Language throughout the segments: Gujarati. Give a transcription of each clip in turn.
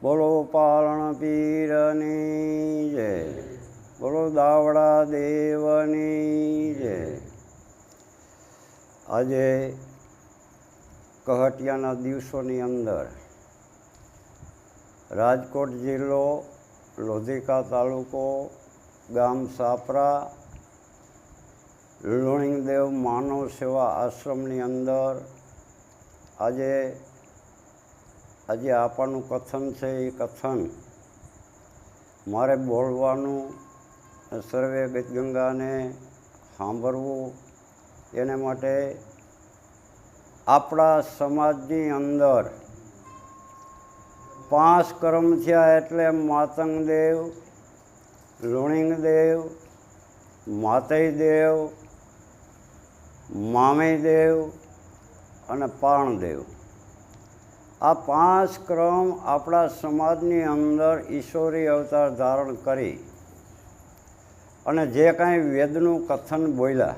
બોલો પાલણ પીરની જય, બોલો દાવડા દેવની જય। આજે કહટિયાના દિવસોની અંદર રાજકોટ જિલ્લો, લોધિકા તાલુકો, ગામ સાપરા, લુણિંગદેવ માનવ સેવા આશ્રમની અંદર આજે આપવાનું કથન છે। એ કથન મારે બોલવાનું, સર્વે ગીતગંગાને સાંભળવું, એને માટે આપણા સમાજની અંદર 5 કર્મ થયા એટલે માતંગદેવ, લુણિંગદેવ, માતૈદેવ, મામૈદેવ અને પાણદેવ। આ 5 ક્રમ આપણા સમાજની અંદર ઈશ્વરી અવતાર ધારણ કરી અને જે કાંઈ વેદનું કથન બોલ્યા,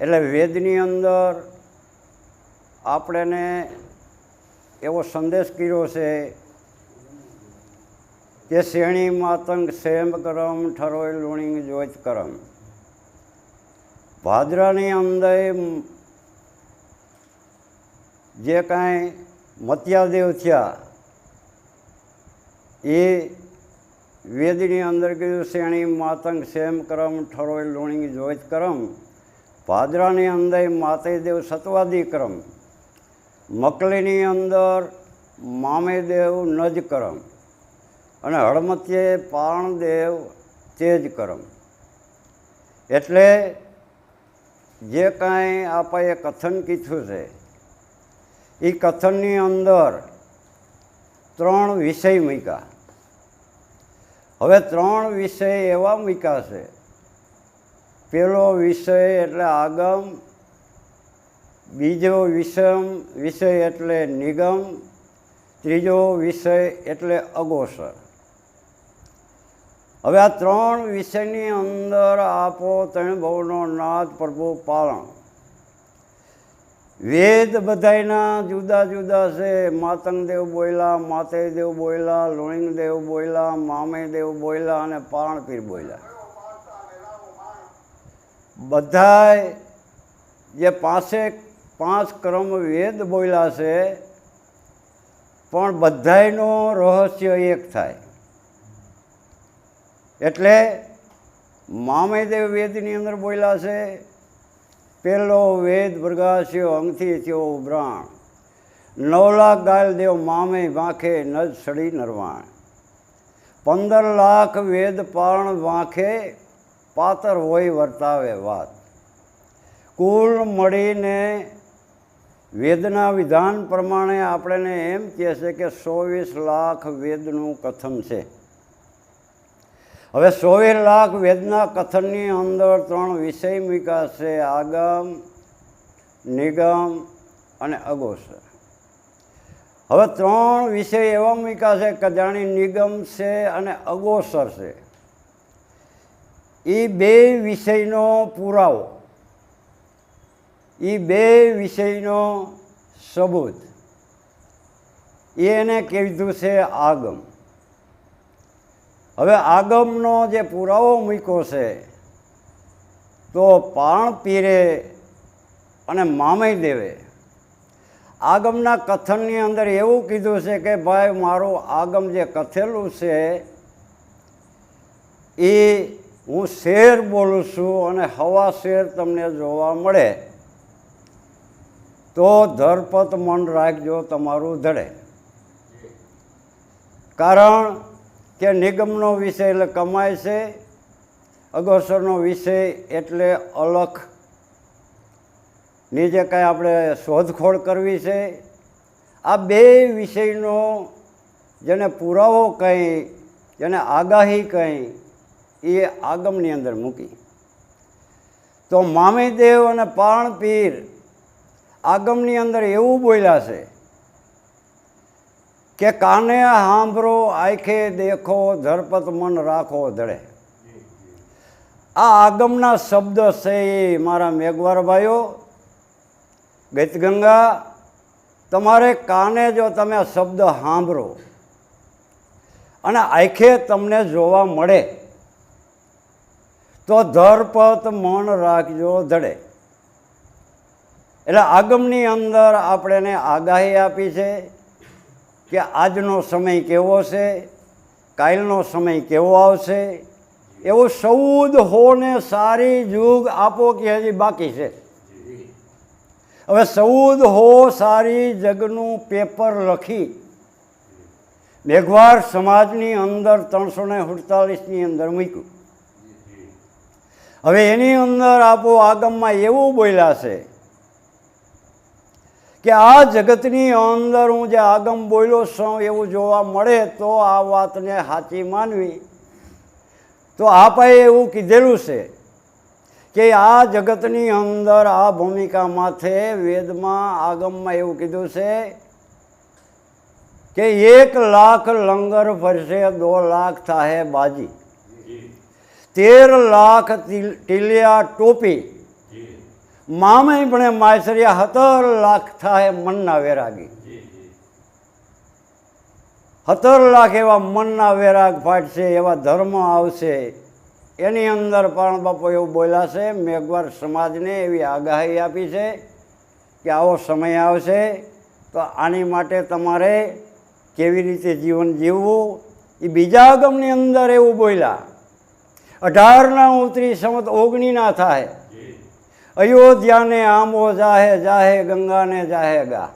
એટલે વેદની અંદર આપણને એવો સંદેશ કર્યો છે કે શેણી માતંગ સેમ કરમ ઠરોય લુણિંગ જોત કરમ। ભાદરાની અંદર જે કાંઈ મત્યાદેવ થયા એ વેદની અંદર કીધું શેણી માતંગ સેમ કરમ ઠરોય લુણિંગ જોત કરમ। ભાદરાની અંદર માતૈદેવ સત્વાદી ક્રમ, મકલીની અંદર મામેદેવ નજ કરમ અને હળમતીએ પાણદેવ તેજ કરમ। એટલે જે કાંઈ આપણે કથન કીધું છે એ કથનની અંદર 3 વિષય મૂક્યા। હવે 3 વિષય એવા મૂક્યા છે। પહેલો વિષય એટલે આગમ, બીજો વિષય એટલે નિગમ, ત્રીજો વિષય એટલે અગોચર। હવે આ 3 વિષયની અંદર આપો ત્રણ ભવનો નાથ પ્રભુ પાલણ। વેદ બધાયના જુદા જુદા છે। માતંગદેવ બોલ્યા, માતૈદેવ બોલ્યા, લુણિંગદેવ બોલ્યા, મામૈદેવ બોલ્યા અને પાણપીર બોલ્યા। બધાય જે 5 ક્રમ વેદ બોલ્યા છે, પણ બધાયનો રહસ્ય એક થાય। એટલે મામૈદેવ વેદની અંદર બોલ્યા છે, પહેલો વેદ પ્રગાસ્યો અંગથી થયો ઉભરાણ, 9 લાખ ગાલ દેવ મામે વાંખે નજ સડી નરવાણ, 15 લાખ વેદ પારણ વાંખે પાતર હોય વર્તાવે વાત। કુલ મળીને વેદના વિધાન પ્રમાણે આપણને એમ કહે છે કે 24 લાખ વેદનું કથન છે। હવે 24 લાખ વેદના કથનની અંદર 3 વિષય મૂક્યા છે, આગમ, નિગમ અને અગોચર। હવે 3 વિષય એવા મૂક્યા છે કે જાણી નિગમ છે અને અગોચર છે। એ 2 વિષયનો પુરાવો, એ 2 વિષયનો સબૂત એને કીધું છે આગમ। હવે આગમનો જે પુરાવો મૂક્યો છે તો પાણપીરે અને મામૈદેવે આગમના કથનની અંદર એવું કીધું છે કે ભાઈ મારું આગમ જે કથેલું છે એ હું શેર બોલું છું અને હવા શેર તમને જોવા મળે તો ધરપત મન રાખજો તમારું ધડે। કારણ કે નિગમનો વિષય એટલે કમાય છે, અગોચરનો વિષય એટલે અલખની જે કાંઈ આપણે શોધખોળ કરવી છે। આ 2 વિષયનો જેને પુરાવો કંઈ, જેને આગાહી કંઈ, એ આગમની અંદર મૂકી। તો મામૈદેવ અને પાણપીર આગમની અંદર એવું બોલ્યા છે કે કાને સાંભળો, આંખે દેખો, ધરપત મન રાખો ધડે। આ આગમના શબ્દ છે એ મારા મેઘવાર ભાઈઓ, ગીતગંગા તમારે કાને જો તમે આ શબ્દ સાંભળો અને આંખે તમને જોવા મળે તો ધરપત મન રાખજો ધડે. એટલે આગમની અંદર આપણે એને આગાહી આપી છે કે આજનો સમય કેવો છે, કાલનો સમય કેવો આવશે. એવું 14 સારી યુગ આપો કે હજી બાકી છે. હવે 14 સારી જગનું પેપર લખી મેઘવાળ સમાજની અંદર 348ની અંદર મૂક્યું. હવે એની અંદર આપો આગમમાં એવું બોલ્યા છે કે આ જગતની અંદર હું જે આગમ બોલ્યો છું એવું જોવા મળે તો આ વાતને સાચી માનવી. તો આપાએ એવું કીધેલું છે કે આ જગતની અંદર આ ભૂમિકા માથે વેદમાં આગમમાં એવું કીધું છે કે 1 લાખ લંગર ફરશે, 2 લાખ થાહે બાજી, 13 લાખ ટીલિયા ટોપી, મામે પણ માયસરિયા 17 લાખ થાય મનના વેરાગી. 17 લાખ એવા મનના વેરાગ ફાટશે, એવા ધર્મ આવશે. એની અંદર પણ બાપુ એવું બોલ્યા છે, મેઘવાળ સમાજને એવી આગાહી આપી છે કે આવો સમય આવશે તો આની માટે તમારે કેવી રીતે જીવન જીવવું. એ બીજા આગમની અંદર એવું બોલ્યા 18ના ઉતરી સંવત 19ના થાય, અયોધ્યાને આંબો જાહે, જાહે ગંગાને જાહે ગા,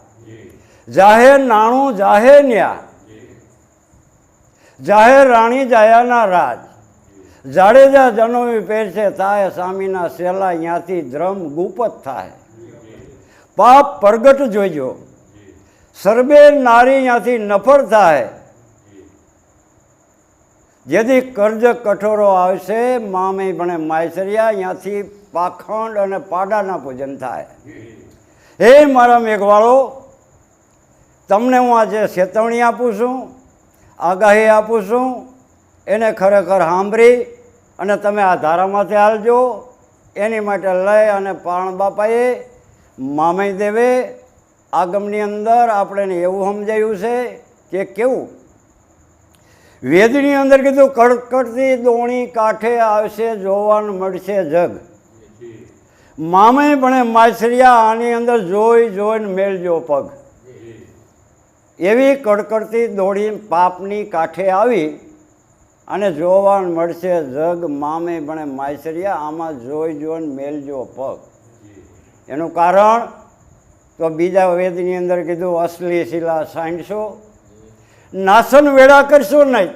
જાહે નાણું જાહે ન્યા, જાહે રાણી જાયાના રાજ, જાડેજા જનોવી પહેરશે થાય સ્વામીના સેલા, ત્યાંથી ધ્રમ ગુપત થાય. પાપ પ્રગટ જોઈજો, સર્વે નારી ત્યાંથી નફર થાય. જેથી કર્જ કઠોરો આવશે, મામે ભણે માયસરિયા, ત્યાંથી પાખંડ અને પાડાના પૂજન થાય. હે મારા મેઘવાળો, તમને હું આજે ચેતવણી આપું છું, આગાહી આપું છું. એને ખરેખર સાંભળી અને તમે આ ધારામાંથી હાલજો. એની માટે લઈ અને પાણ બાપાએ મામઈ દેવે આગમની અંદર આપણે એવું સમજાયું છે કે કેવું વેદની અંદર કીધું કડકડતી દોણી કાંઠે આવશે, જોવાનું મળશે જગ. મામે પણ માછરિયા આની અંદર જોઈ જોઈને મેળજો પગ. એવી કડકડતી દોડી પાપની કાંઠે આવી અને જોવાનું મળશે જગ. મામે પણ માછરિયા આમાં જોઈ જોઈને મેળજો પગ. એનું કારણ તો બીજા વેદની અંદર કીધું અસલી શિલા સાંડશો, નાસન વેળા કરશો નહીં.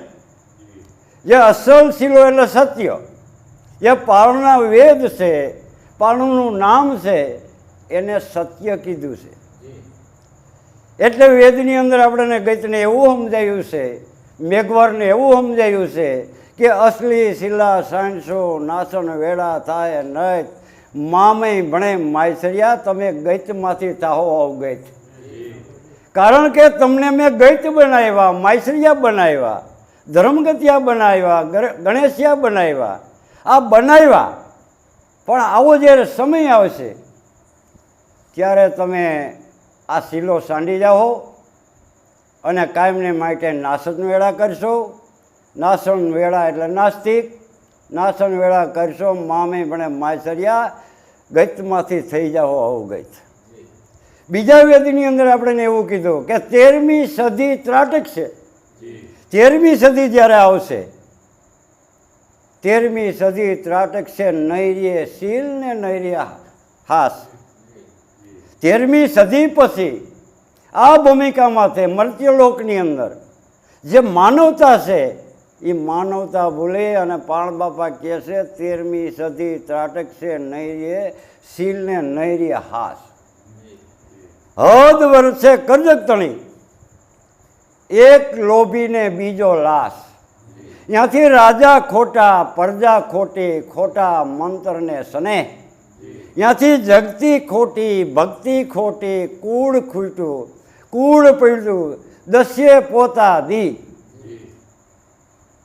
જે અસલ શિલો એટલે સત્ય, એ પારણા વેદ છે, પારણું નામ છે, એને સત્ય કીધું છે. એટલે વેદની અંદર આપણને ગઈતને એવું સમજાયું છે, મેઘવાળને એવું સમજાયું છે કે અસલી શિલા સાંડશો, નાસન વેળા થાય નહીં. મામે ભણે માયસરિયા, તમે ગઈતમાંથી થાહો અવગઈત. કારણ કે તમને મેં ગઈત બનાવ્યા, માયસરિયા બનાવ્યા, ધર્મગતિયા બનાવ્યા, ગણેશિયા બનાવ્યા. આ બનાવ્યા, પણ આવો જ્યારે સમય આવશે ત્યારે તમે આ શીલો સાંડી જાઓ અને કાયમને માટે નાસન વેળા કરશો. નાસન વેળા એટલે નાસ્તિક, નાસન વેળા કરશો. મામે પણ માયસરિયા, ગઈતમાંથી થઈ જાઓ અવગઈત. બીજા વેદની અંદર આપણે એવું કીધું કે 13મી સદી ત્રાટક છે. 13મી સદી જ્યારે આવશે, 13મી સદી ત્રાટક છે. નૈર્ય શીલ ને નૈર્ય હાસ. 13મી સદી પછી આ ભૂમિકામાં મર્ત્યલોકની અંદર જે માનવતા છે એ માનવતા ભૂલે અને પાણ બાપા કહે છે 13મી સદી ત્રાટક છે. નૈર્ય શીલ ને નૈર્ય હાસ. હદ વર્ષે કરજક તણી, એક લોભીને બીજો લાશ. ત્યાંથી રાજા ખોટા, પ્રજા ખોટી, ખોટા મંત્રને સ્નેહ. ત્યાંથી જગતી ખોટી, ભક્તિ ખોટી, કૂળ ખૂટ્યું, કૂળ પીડ્યું, દસ્યે પોતા દી.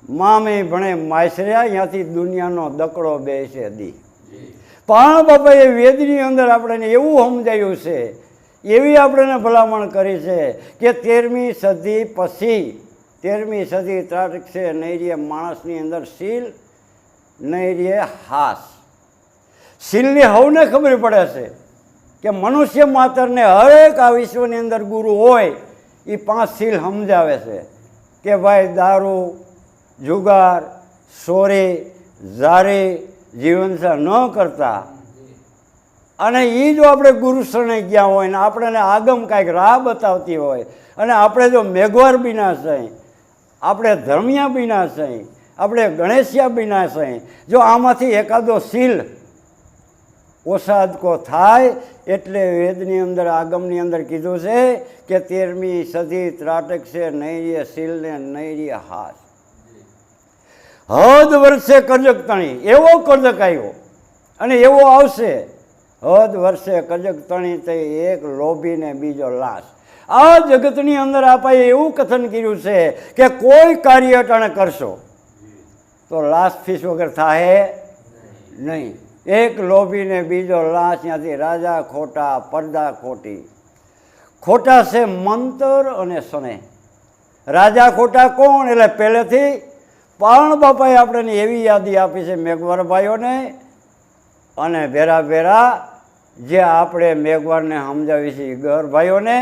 મામે ભણે માયસરિયા, ત્યાંથી દુનિયાનો દકડો બેસે દી. પાણ બાપાએ વેદની અંદર આપણને એવું સમજાયું છે એવી આપણને ભલામણ કરી છે કે 13મી સદી પછી 13મી સદી ત્રાટકશે, નહીં રહે માણસની અંદર શીલ, નહીં રહે હાસ. શીલની હવને ખબર પડે છે કે મનુષ્ય માત્રને હરેક આ વિશ્વની અંદર ગુરુ હોય એ 5 શીલ સમજાવે છે કે ભાઈ દારૂ, જુગાર, ચોરી, ઝારી, જીવનસા ન કરતા. અને એ જો આપણે ગુરુ શરણે ગયા હોય ને આપણને આગમ કાંઈક રાહ બતાવતી હોય અને આપણે જો મેઘવાર બીના સહી, આપણે ધર્મિયા બીના સહી, આપણે ગણેશિયા બીના સહી, જો આમાંથી એકાદો શીલ ઓસાદકો થાય એટલે વેદની અંદર આગમની અંદર કીધું છે કે 13મી સદી ત્રાટકશે, નહીં રહે શીલ ને નહીં રહે હાસ. હદ વર્ષે કરજક તણી, એવો કરજક આવ્યો અને એવો આવશે. હદ વર્ષે કરજક તણી તે એક લોભી ને બીજો લાશ. આ જગતની અંદર આપણે એવું કથન કર્યું છે કે કોઈ કાર્ય અટાણે કરશો તો લાશ ફીસ વગર થાય નહીં. એક લોભી ને બીજો લાશ, ત્યાંથી રાજા ખોટા, પડદા ખોટી. ખોટા છે મંતર અને સને. રાજા ખોટા કોણ? એટલે પહેલેથી પારણ બાપાએ આપણને એવી યાદી આપી છે મેઘવાર ભાઈઓને અને ભેરા ભેરા જે આપણે મેઘવારને સમજાવી છે ગર ભાઈઓને,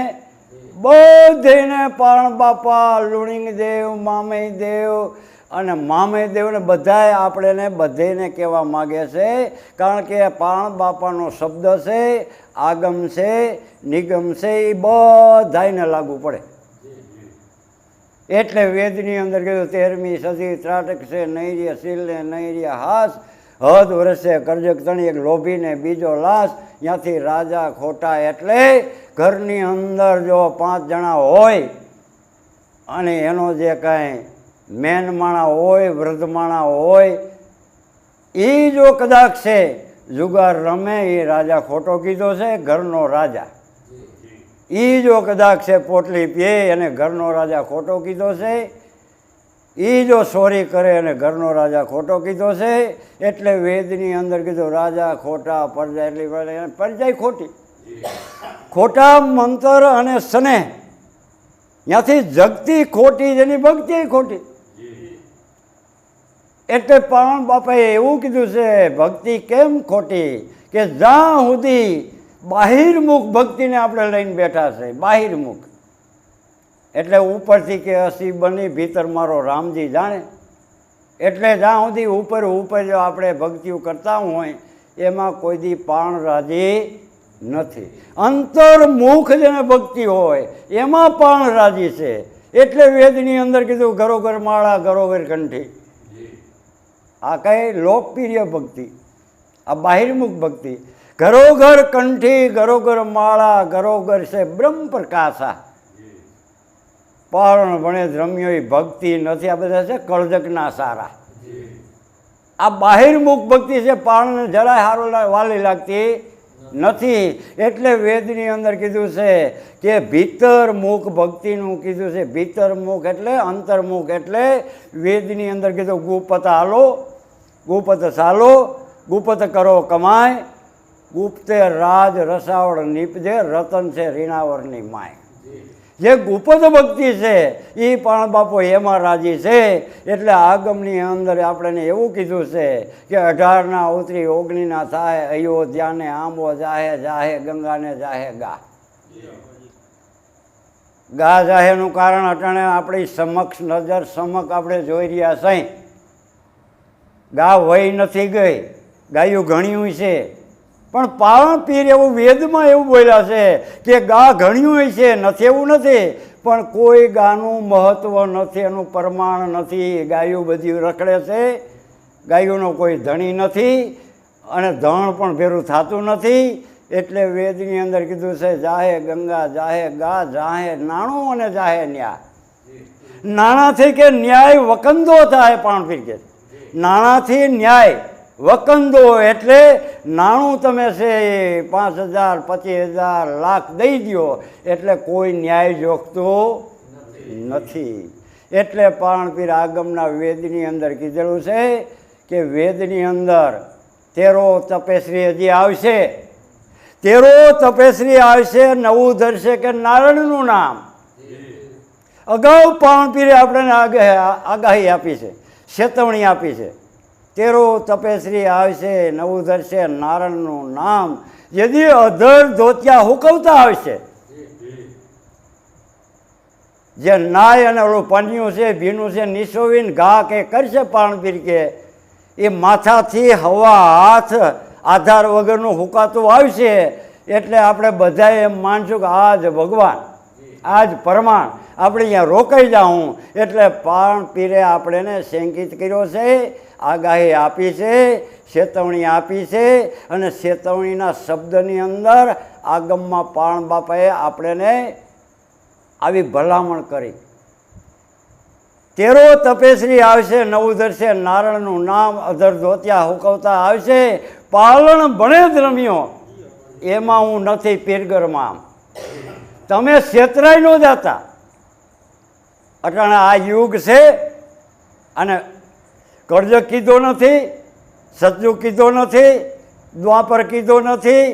બધેને પારણ બાપા, લુણિંગ દેવ, મામય દેવ અને મામય દેવને બધાએ આપણને બધેને કહેવા માગે છે. કારણ કે પારણ બાપાનો શબ્દ છે, આગમ છે, નિગમ છે, એ બધાને લાગુ પડે. એટલે વેદની અંદર કીધું 13મી સદી ત્રાટકશે, નહીં રહે શીલ ને નહીં રહે હાસ. હદ વર્ષે કરજક તણી, એક લોભી ને બીજો લાશ, ત્યાંથી રાજા ખોટા. એટલે ઘરની અંદર જો 5 જણા હોય અને એનો જે કાંઈ મેન માણા હોય, વૃદ્ધ માણા હોય, એ જો કદાચ છે જુગાર રમે, એ રાજા ખોટો કીધો છે, ઘરનો રાજા. એ જો કદાચ છે પોટલી પીએ અને ઘરનો રાજા ખોટો કીધો છે. એ જો ચોરી કરે અને ઘરનો રાજા ખોટો કીધો છે. એટલે વેદની અંદર કીધું રાજા ખોટા, પરજા એટલી પરજાય ખોટી. ખોટા મંતર અને સને, ત્યાંથી જગતી ખોટી, જેની ભક્તિ ખોટી. એટલે પારણ બાપાએ એવું કીધું છે ભક્તિ કેમ ખોટી કે જ્યાં સુધી બાહિર્મુખ ભક્તિને આપણે લઈને બેઠા છે. બાહિર્મુખ એટલે ઉપરથી કે હસી બની, ભીતર મારો રામજી જાણે. એટલે જ્યાં સુધી ઉપર ઉપર જો આપણે ભક્તિઓ કરતા હોય એમાં કોઈ દી પાણ રાજી નથી. અંતર્મુખ જેને ભક્તિ હોય એમાં પાણ રાજી છે. એટલે વેદની અંદર કીધું ઘરોઘર માળા, ઘરોઘર કંઠી. આ કઈ લોકપ્રિય ભક્તિ, આ બાહિર્મુખ ભક્તિ. ઘરોઘર કંઠી, ઘરોઘર માળા, ઘરોઘર છે બ્રહ્મ પ્રકાશા. પારણ ભણે રમ્યો એ ભક્તિ નથી. આ બધા છે કળજકના સારા. આ બાહિર્મુખ ભક્તિ છે, પારણને જરાય સારું વાલી લાગતી નથી. એટલે વેદની અંદર કીધું છે કે ભીતરમુખ ભક્તિનું કીધું છે. ભીતરમુખ એટલે અંતર્મુખ. એટલે વેદની અંદર કીધું ગુપત હાલો, ગુપત ચાલો, ગુપત કરો કમાય, ગુપ્તે રાજ રસાવળ નીપજે, રતન છે રીણાવરની માય. જે ગુપત ભક્તિ છે એ પણ બાપો એમાં રાજી છે. એટલે આગમની અંદર આપણને એવું કીધું છે કે 18ના ઉતરી 19ના થાય, અયોધ્યાને આંબો જાહે, જાહે ગંગાને જાહે ગા. ગા જાહેનું કારણ અટાણે આપણી સમક્ષ નજર સમક્ષ આપણે જોઈ રહ્યા છે. ગા વહી નથી ગઈ, ગાયું ઘણ્યું છે. પણ પારણ પીર એવું વેદમાં એવું બોલ્યા છે કે ગા ઘણ્યું છે, નથી એવું નથી. પણ કોઈ ગાનું મહત્ત્વ નથી, એનું પ્રમાણ નથી. ગાયું બધી રખડે છે, ગાયોનો કોઈ ધણી નથી અને ધણ પણ ભેરું થતું નથી. એટલે વેદની અંદર કીધું છે જાહે ગંગા, જાહે ગા, જાહે નાણું અને જાહે ન્યાય. નાણાંથી કે ન્યાય વકંદો થાય. પારણ પીર કે નાણાંથી ન્યાય વકંદો. એટલે નાણું તમે છે 5,000, 25,000, લાખ દઈ દો એટલે કોઈ ન્યાય જોખતું નથી. એટલે પારણ પીર આગમના વેદની અંદર કીધેલું છે કે વેદની અંદર 13 તપેશ્રી હજી આવશે. તેરો તપેશ્રી આવશે, નવું ધરશે કે નારાયણનું નામ. અગાઉ પાણપીરે આપણને આગાહી આપી છે, ચેતવણી આપી છે. તેરો તપેશ્રી આવશે, નવું ધરશે નારાયણનું નામ. યદી અધર ધોતિયા હુકવતા આવશે, જે નાય અને ઓલું પન્યું છે, ભીનું છે, નિસોવીને ઘા કે કરશે પાણપીર કે એ માથાથી હવા હાથ આધાર વગરનું હુકાતું આવશે. એટલે આપણે બધાએ એમ માનશું કે આજ ભગવાન, આજ પરમાણ, આપણે અહીંયા રોકાઈ જાઉં. એટલે પાણપીરે આપણને સંકેત કર્યો છે, આગાહી આપી છે, ચેતવણી આપી છે. અને ચેતવણીના શબ્દની અંદર આગમમાં પાણ બાપાએ આપણને આવી ભલામણ કરી. તેરો તપેશ્રી આવશે, નવું ધરશે નારાયણનું નામ. અધર ધોતિયા હુકવતા આવશે, પાલણ ભણે જ રમ્યો, એમાં હું નથી પીરગરમાં. તમે છેતરાઈ ન જતા. અટાણે આ યુગ છે અને કરજક કીધો નથી, સતયુગ કીધો નથી, દ્વાપર કીધો નથી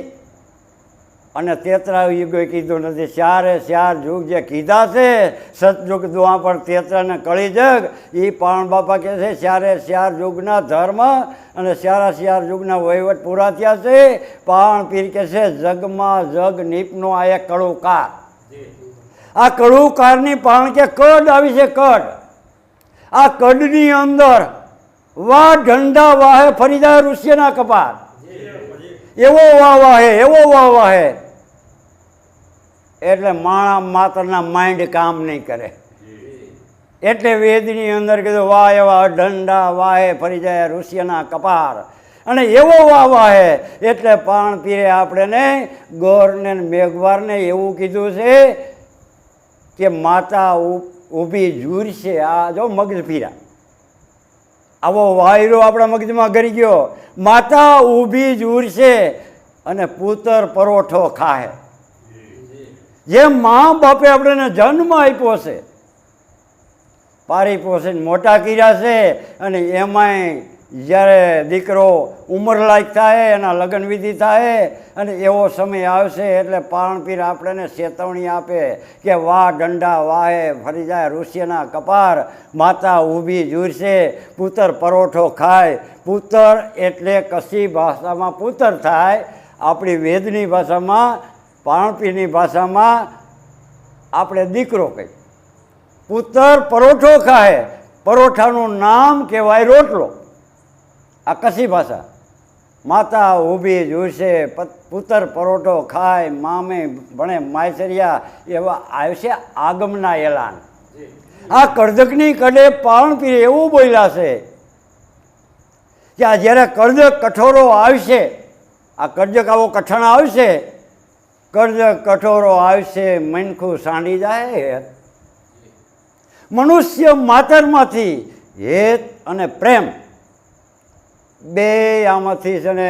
અને તેતરા યુગે કીધું નથી. ચારે ચાર યુગ જે કીધા છે, સતયુગ, દ્વાપર, તેતરા ને કળીજગ, એ પાણ બાપા કહે છે ચારે ચાર યુગના ધર્મ અને ચારા ચાર યુગના વહીવટ પૂરા થયા છે. પાણ પીર કહે છે જગમાં જગ નીપનો આ એક કળુકાર. આ કળુકારની પાણ કે કડ આવી છે, કડ. આ કડની અંદર વાહ ઢંડા વાહે ફરી જાય ઋષિના કપાળ. એવો વાહ વાહે, એવો વાહ વાહે. એટલે માણા માતરના માઇન્ડ કામ નહીં કરે. એટલે વેદની અંદર કીધું વાહ એવા ઢંડા વાહે ફરી જાય ઋષિના કપાળ. અને એવો વાહ વાહે. એટલે પાણ પીરે આપણને ગોરને મેઘવારને એવું કીધું છે કે માતા ઊભી ઝૂરશે. આ જો મગજ ફીરા, આવો વાયરો આપણા મગજમાં ગરી ગયો. માતા ઊભી ઝૂરશે અને પુત્ર પરોઠો ખાહે. જેમ મા બાપે આપણને જન્મ આપ્યો છે, પારી પોષીને મોટા કર્યા છે, અને એમાંય જ્યારે દીકરો ઉંમરલાયક થાય, એના લગ્ન વિધિ થાય અને એવો સમય આવશે એટલે પાણપીર આપણને ચેતવણી આપે કે વાહ દંડા વાહે ફરી જાય ઋષિના કપાર. માતા ઊભી ઝૂરશે, પુત્ર પરોઠો ખાય. પુત્ર એટલે કશી ભાષામાં પુત્ર થાય, આપણી વેદની ભાષામાં, પાણપીરની ભાષામાં આપણે દીકરો કહીએ. પુત્ર પરોઠો ખાય, પરોઠાનું નામ કહેવાય રોટલો. આ કશી ભાષા. માતા ઊભી ઝૂરશે, પુત્ર પરોઠો ખાય, મામે ભણે માયસરિયા. એવા આવશે આગમના એલાન. આ કરજકની કડે પાણપીર એવું બોલ્યા છે કે આ જ્યારે કરજક કઠોરો આવશે, આ કરજક આવો કઠણ આવશે, કરજક કઠોરો આવશે, મનખું સાંડી જાય. મનુષ્ય માતરમાંથી હેત અને પ્રેમ બે આમાંથી છે ને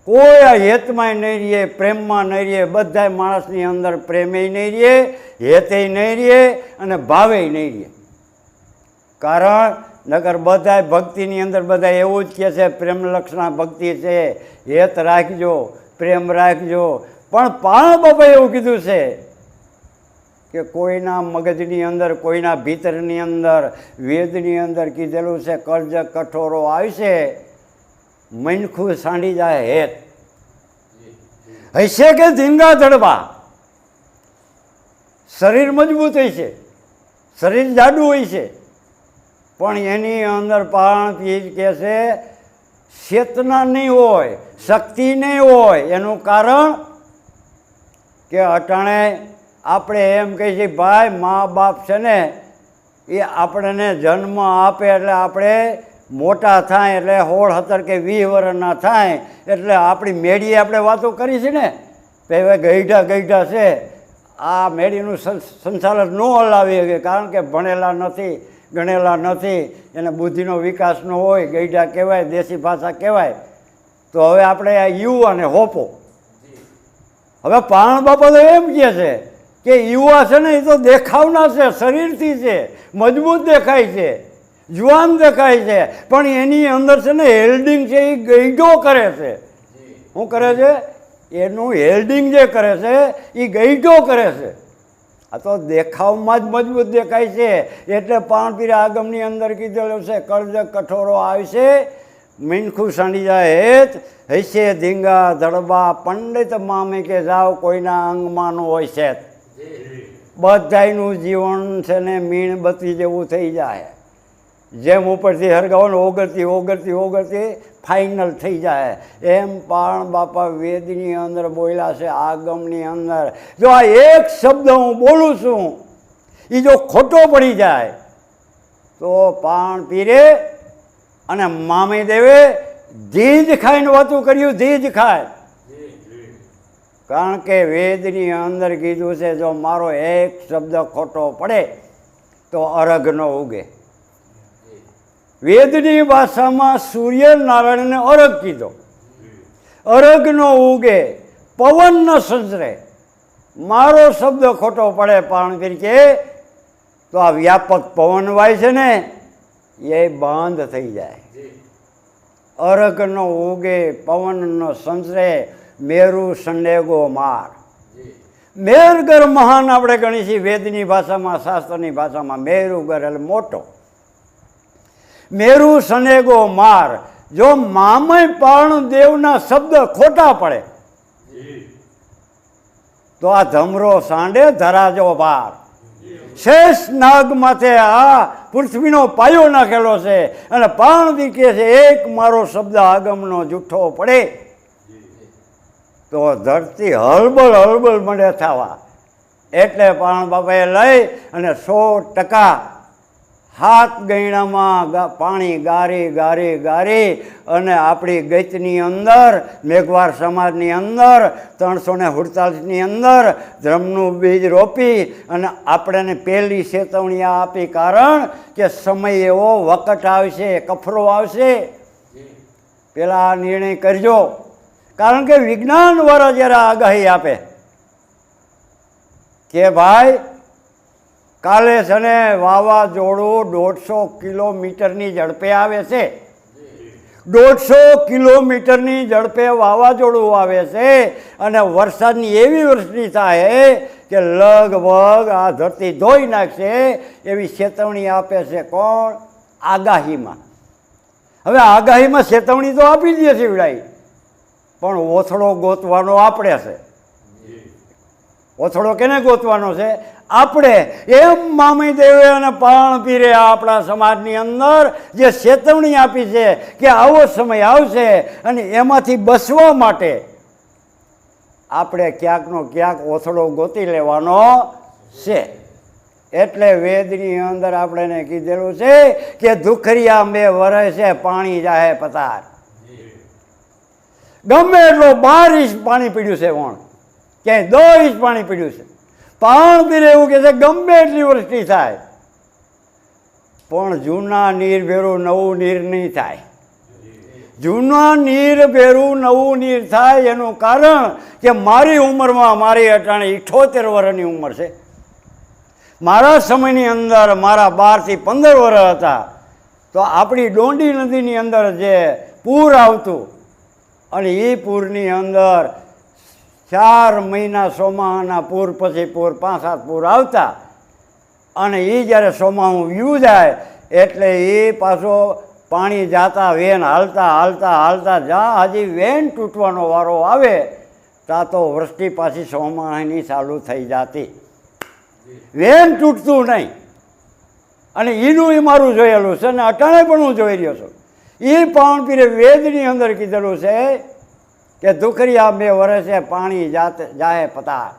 કોઈ આ હેતમાં નહીં રહીએ, પ્રેમમાં નહીં રહીએ. બધા માણસની અંદર પ્રેમે નહીં રહીએ, હેતે નહીં રહીએ અને ભાવે નહીં રહીએ. કારણ નગર બધા ભક્તિની અંદર બધા એવું જ કહે છે પ્રેમ લક્ષણા ભક્તિ છે, હેત રાખજો, પ્રેમ રાખજો. પણ પાણ બાપાએ એવું કીધું છે કે કોઈના મગજની અંદર, કોઈના ભીતરની અંદર, વેદની અંદર કીધેલું છે કરજક કઠોરો આવશે, મનખું સાંડી જાય હેત. હશે કે ધીંગા ધડવા. શરીર મજબૂત હોય છે, શરીર જાડું હોય છે, પણ એની અંદર પાણ પીર કહે છે ચેતના નહીં હોય, શક્તિ નહીં હોય. એનું કારણ કે અટાણે આપણે એમ કહીએ છીએ ભાઈ મા બાપ છે ને એ આપણને જન્મ આપે એટલે આપણે મોટા થાય એટલે 16, 17 કે 20 વર્ષના થાય એટલે આપણી મેળીએ આપણે વાતો કરી છે ને પહેલાં ગઈઢા છે. આ મેળીનું સંચાલન ન હલાવી શકે કારણ કે ભણેલા નથી, ગણેલા નથી, એને બુદ્ધિનો વિકાસ ન હોય, ગઈઢા કહેવાય, દેશી ભાષા કહેવાય. તો હવે આપણે આ યુવાને હોપો. હવે પાણ બાપા તો એમ કહે છે કે યુવા છે ને એ તો દેખાવના છે, શરીરથી છે, મજબૂત દેખાય છે, જુવાન દેખાય છે, પણ એની અંદર છે ને હેલ્ડિંગ છે એ ગઈઢો કરે છે. શું કરે છે? એનું હેલ્ડિંગ જે કરે છે એ ગઈઢો કરે છે. આ તો દેખાવમાં જ મજબૂત દેખાય છે. એટલે પાણપીરે આગમની અંદર કીધેલું છે, કરજ કઠોરો આવશે મીનખું સાંડી જાય હેત હૈસે ધીંગા ધડબા પંડિત મામે કે જાઓ કોઈના અંગમાં હોય છે. બધાયનું જીવન છે ને મીણબત્તી જેવું થઈ જાય. જેમ ઉપરથી હરગાવોને ઓગળતી ઓગળતી ઓગળતી ફાઇનલ થઈ જાય. એમ પણ બાપા વેદની અંદર બોલ્યા છે, આગમની અંદર. જો આ એક શબ્દ હું બોલું છું એ જો ખોટો પડી જાય તો પાણપીરે અને મામી દેવે ધીજ ખાઈને વાતું કર્યું, ધીજ ખાય. કારણ કે વેદની અંદર કીધું છે, જો મારો એક શબ્દ ખોટો પડે તો અરગ ન ઉગે. વેદની ભાષામાં સૂર્યનારાયણને અરગ કીધો. અરગ ન ઉગે, પવન ન સંચરે. મારો શબ્દ ખોટો પડે પાણપીર કે તો આ વ્યાપક પવન વાય છે ને એ બંધ થઈ જાય. અરગ ન ઉગે, પવન ન સંચરે, મેરુ સંડેગો માર. મેરગર મહાન આપણે ગણી છીએ વેદની ભાષામાં, શાસ્ત્રની ભાષામાં. મેરુગર એટલે મોટો. મેરુ સનેગો માર. જો મામય પણ દેવના શબ્દ ખોટા પડે તો આ ધમરો સાંડે ધરાજો ભાર. શેષ નાગ માથે આ પૃથ્વીનો પાયો નાખેલો છે અને પાણપીર કહે છે, એક મારો શબ્દ આગમનો જૂઠો પડે તો ધરતી હળબળ હળબળ મંડે થવા. એટલે પાણ બાપાએ લઈ અને 100% હાથ ગયણામાં પાણી ગારી ગારી ગારી અને આપણી ગઈતની અંદર, મેઘવાર સમાજની અંદર 348ની અંદર ધર્મનું બીજ રોપી અને આપણે પહેલી ચેતવણી આપી. કારણ કે સમય એવો વખત આવશે, કફરો આવશે, પેલા આ નિર્ણય કરજો. કારણ કે વિજ્ઞાન વાળા જ્યારે આગાહી આપે કે ભાઈ કાલે છે ને વાવાઝોડું 150 કિલોમીટરની ઝડપે આવે છે, 150 કિલોમીટરની ઝડપે વાવાઝોડું આવે છે અને વરસાદની એવી વૃષ્ટિ થાય કે લગભગ આ ધરતી ધોઈ નાખશે એવી ચેતવણી આપે છે. કોણ? આગાહીમાં. હવે આગાહીમાં ચેતવણી તો આપી દે છે વિડાઈ, પણ ઓથડો ગોતવાનો આપણે છે. ઓથડો કેને ગોતવાનો છે? આપણે. એમ મામી દેવે અને પાણપીરે આપણા સમાજની અંદર જે ચેતવણી આપી છે કે આવો સમય આવશે અને એમાંથી બચવા માટે આપણે ક્યાંકનો ક્યાંક ઓથડો ગોતી લેવાનો છે. એટલે વેદની અંદર આપણે કીધેલું છે કે દુખરિયા 2 વર્ષે પાણી જાહે પતાર. ગમે એટલો 12 ઇંચ પાણી પીડ્યું છે, વણ ક્યાંય 10 ઇંચ પાણી પીડ્યું છે. પાણપીર એવું કહે છે ગમે એટલી વૃષ્ટિ થાય પણ જૂના નીર ભેરું નવું નીર નહીં થાય. જૂના નીર ભેરું નવું નીર થાય એનું કારણ કે મારી ઉંમરમાં, મારી અટાણે 78 વર્ષની ઉંમર છે. મારા સમયની અંદર મારા 12 થી 15 વર્ષ હતા તો આપણી ડોંડી નદીની અંદર જે પૂર આવતું અને એ પૂરની અંદર 4 મહિના ચોમાહાના પૂર પછી પૂર 5-7 પૂર આવતા અને એ જ્યારે ચોમાહું વ્યૂ જાય એટલે એ પાછો પાણી જાતા વેન હાલતા હાલતા હાલતા જ્યાં હજી વેન તૂટવાનો વારો આવે ત્યાં તો વૃષ્ટિ પાછી ચોમાહાની ચાલુ થઈ જતી. વેન તૂટતું નહીં. અને એનું એ મારું જોયેલું છે ને અટાણે પણ હું જોઈ રહ્યો છું. એ પાણપીરે વેદની અંદર કીધેલું છે કે દુખરિયા 2 વર્ષે પાણી જાહે પતાર.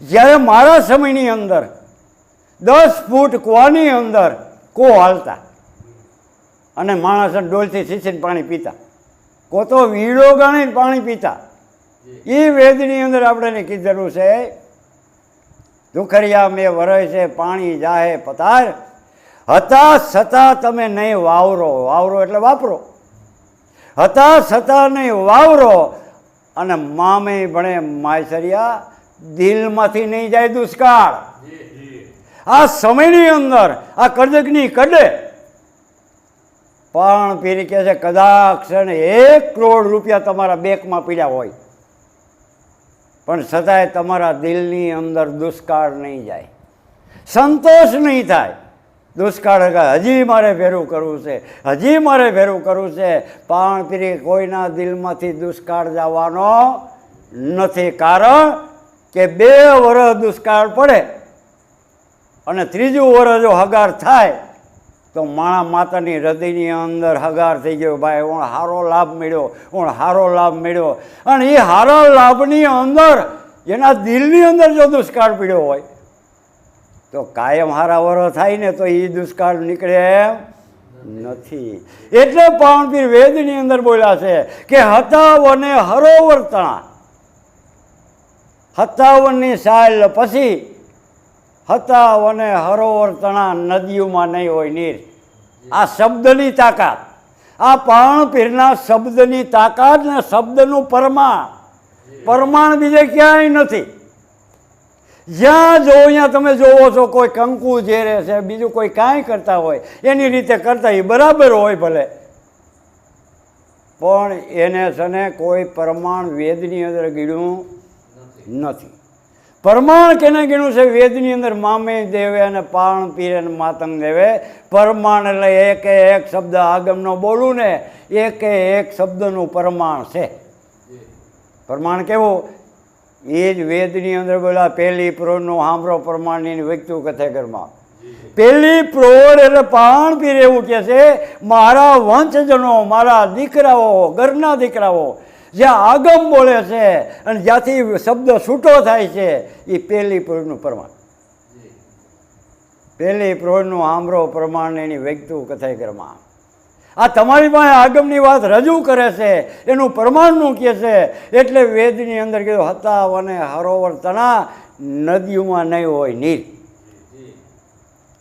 જ્યારે મારા સમયની અંદર 10 ફૂટ કૂવાની અંદર કો હાલતા અને માણસ ડોલથી સીસીને પાણી પીતા, કો તો વીડો ગાણીને પાણી પીતા. એ વેદની અંદર આપણે કીધેલું છે દુખરિયા 2 વર્ષે પાણી જાહે પતાર. હતા છતાં તમે નહીં વાવરો. વાવરો એટલે વાપરો. હતા છતાં નહીં વાવરો અને મામે ભણે માયસરિયા, દિલમાંથી નહીં જાય દુષ્કાળ. આ સમયની અંદર આ કરજકની કડે પણ પીરી કહે છે કદાચ ને 1 કરોડ રૂપિયા તમારા બેંકમાં પીડ્યા હોય, પણ છતાંય તમારા દિલની અંદર દુષ્કાળ નહીં જાય, સંતોષ નહીં થાય. દુષ્કાળ હજી મારે ભેરું કરવું છે, હજી મારે ભેરું કરવું છે. પણ પીરી કોઈના દિલમાંથી દુષ્કાળ જવાનો નથી, કારણ કે 2 વર્ષ દુષ્કાળ પડે અને 3જું વર્ષ જો હગાર થાય તો માણા માતાની હૃદયની અંદર હગાર થઈ ગયો, ભાઈ ઓણ સારો લાભ મળ્યો, ઓણ સારો લાભ મળ્યો. અને એ સારા લાભની અંદર એના દિલની અંદર જો દુષ્કાળ પીડ્યો હોય તો કાયમ હારા વરો થાય ને તો એ દુષ્કાળ નીકળે એમ નથી. એટલે પાવનપીર વેદની અંદર બોલ્યા છે કે 57 હરોવર તણા, 57ની સાલ પછી 57 હરોવર તણા નદીઓમાં નહીં હોય નીર. આ શબ્દની તાકાત, આ પાવનપીરના શબ્દની તાકાત ને શબ્દનું પ્રમાણ બીજે ક્યાંય નથી. જ્યાં જો અહીંયા તમે જોવો છો કોઈ કંકુ ઝેરે છે, બીજું કોઈ કાંઈ કરતા હોય એની રીતે કરતા એ બરાબર હોય ભલે, પણ એને છે ને કોઈ પ્રમાણ વેદની અંદર ગીણ્યું નથી. પ્રમાણ કેને ગીણું છે વેદની અંદર? મામે દેવે અને પાવનપીર અને માતંગ દેવે પ્રમાણ, એટલે એકે એક શબ્દ આગમનો બોલું ને એકે એક શબ્દનું પ્રમાણ છે. પ્રમાણ કેવું? એ જ વેદની અંદર બોલા પહેલી પ્રોરનું સાંભળો પ્રમાણની વ્યક્તિ કથે ઘરમાં. પહેલી પ્રોર એટલે પાવનપીર એવું કહે છે મારા વંશજનો, મારા દીકરાઓ, ઘરના દીકરાઓ જ્યાં આગમ બોલે છે અને જ્યાંથી શબ્દ છૂટો થાય છે એ પહેલી પ્રોરનું પ્રમાણ. પહેલી પ્રોરનું સાંભળો પ્રમાણ એની વ્યક્તિ કથે ઘરમાં. આ તમારી પાસે આગમની વાત રજૂ કરે છે, એનું પ્રમાણનું કહે છે. એટલે વેદની અંદર કીધું 57 હરોવર તણા નદીઓમાં નહીં હોય નીર.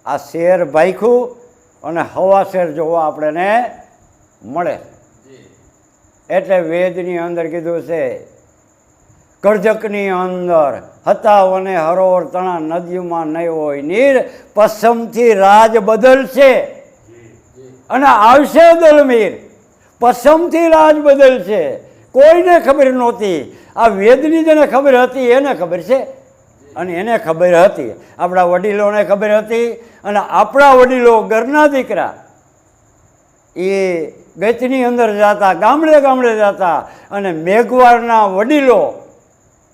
આ શેર ભાઈખું અને હવા શેર જોવા આપણને મળે. એટલે વેદની અંદર કીધું છે કરજકની અંદર 57 હરોવર તણા નદીઓમાં નહીં હોય નીર. પશ્ચિમથી રાજ બદલશે અને આવશે દલમીર. પશ્ચિમથી રાજ બદલશે. કોઈને ખબર નહોતી, આ વેદની જેને ખબર હતી એને ખબર છે, અને એને ખબર હતી, આપણા વડીલોને ખબર હતી. અને આપણા વડીલો ઘરના દીકરા એ ગચની અંદર જતા, ગામડે ગામડે જતા, અને મેઘવારના વડીલો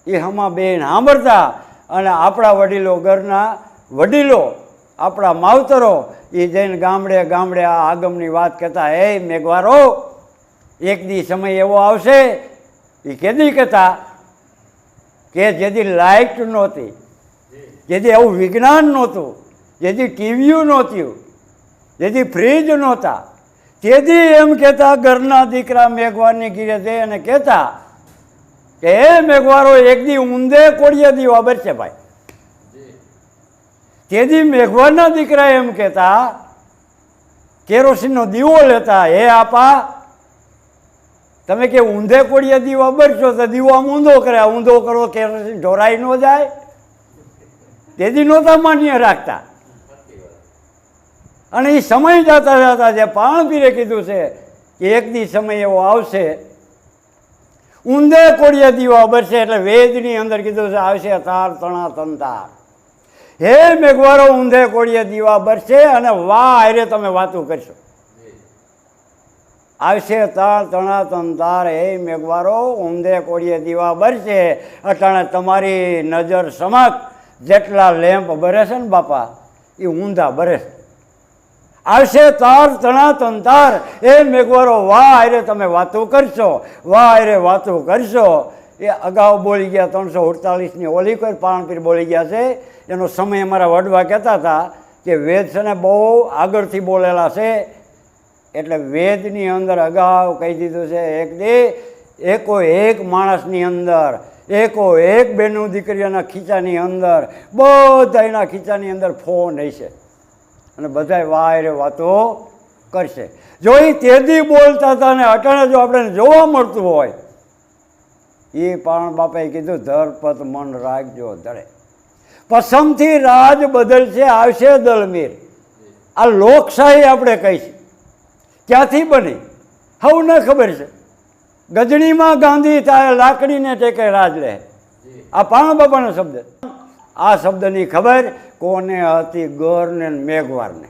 એ હમા બેન સાંભળતા. અને આપણા વડીલો, ઘરના વડીલો, આપણા માવતરો એ જઈને ગામડે ગામડે આ આગમની વાત કહેતા. હે મેઘવારો, એક દી સમય એવો આવશે, એ કેદી કહેતા કે જેથી લાઇટ નહોતી, જેથી આવું વિજ્ઞાન નહોતું, જેથી ટીવીઓ નહોતું, જેથી ફ્રીજ નહોતા, તેથી એમ કહેતા ઘરના દીકરા મેઘવારની ઘીરે જઈ અને કહેતા કે હે મેઘવારો, એક દી ઊંધે કોળિયા દીવા બરશે ભાઈ. તેથી મેઘવારના દીકરા એમ કહેતા, કેરોસીનનો દીવો લેતા, હે આપા તમે કે ઊંધે કોળિયા દીવા બરશો તો દીવો આમ ઊંધો કરે, ઊંધો કરો કેરોસીન ઢોરાઈ ન જાય. તેથી નહોતા માન્ય રાખતા. અને એ સમય જતા જતા જે પાવનપીરે કીધું છે કે એક દી સમય એવો આવશે ઊંધે કોળિયા દીવા બરશે. એટલે વેદની અંદર કીધું છે આવશે તાર તણા તંતાર. હે મેઘવારો, ઊંધે કોળિયા દીવા બરશે અને વાહ હારે તમે વાતું કરશો. આવશે તાર તણા તંતાર. હે મેઘવારો, ઊંધે કોળિયા દીવા બરશે. અટાણે તમારી નજર સમક્ષ જેટલા લેમ્પ બરે છે ને બાપા, એ ઊંધા બરે છે. આવશે તાર તણા તંતાર. એ મેઘવારો, વાહ હારે તમે વાતું કરશો, વાહ હારે વાતું કરશો. એ અગાઉ બોલી ગયા 348ની ઓલી કોઈ પાવનપીર બોલી ગયા છે. એનો સમય અમારા વડવા કહેતા હતા કે વેદ છે ને બહુ આગળથી બોલેલા છે. એટલે વેદની અંદર અગાઉ કહી દીધું છે એક દી એકો એક માણસની અંદર, એકો એક બેનું દીકરીઓના ખીચાની અંદર, બધા એના ખીચાની અંદર ફોન હશે અને બધા વાયરે વાતો કરશે. જો એ તેદી બોલતા હતા ને અટાણે જો આપણે જોવા મળતું હોય, એ પણ બાપાએ કીધું ધરપત મન રાખજો ધડે. પસંદથી રાજ બદલશે, આવશે દલમીર. આ લોકશાહી આપણે કહીશું. ક્યાંથી બની હવને ખબર છે. ગજણીમાં ગાંધી થાય લાકડીને ટેકે રાજ લે. આ પાણ બાપાનો શબ્દ. આ શબ્દની ખબર કોને હતી? ગોરને મેઘવારને.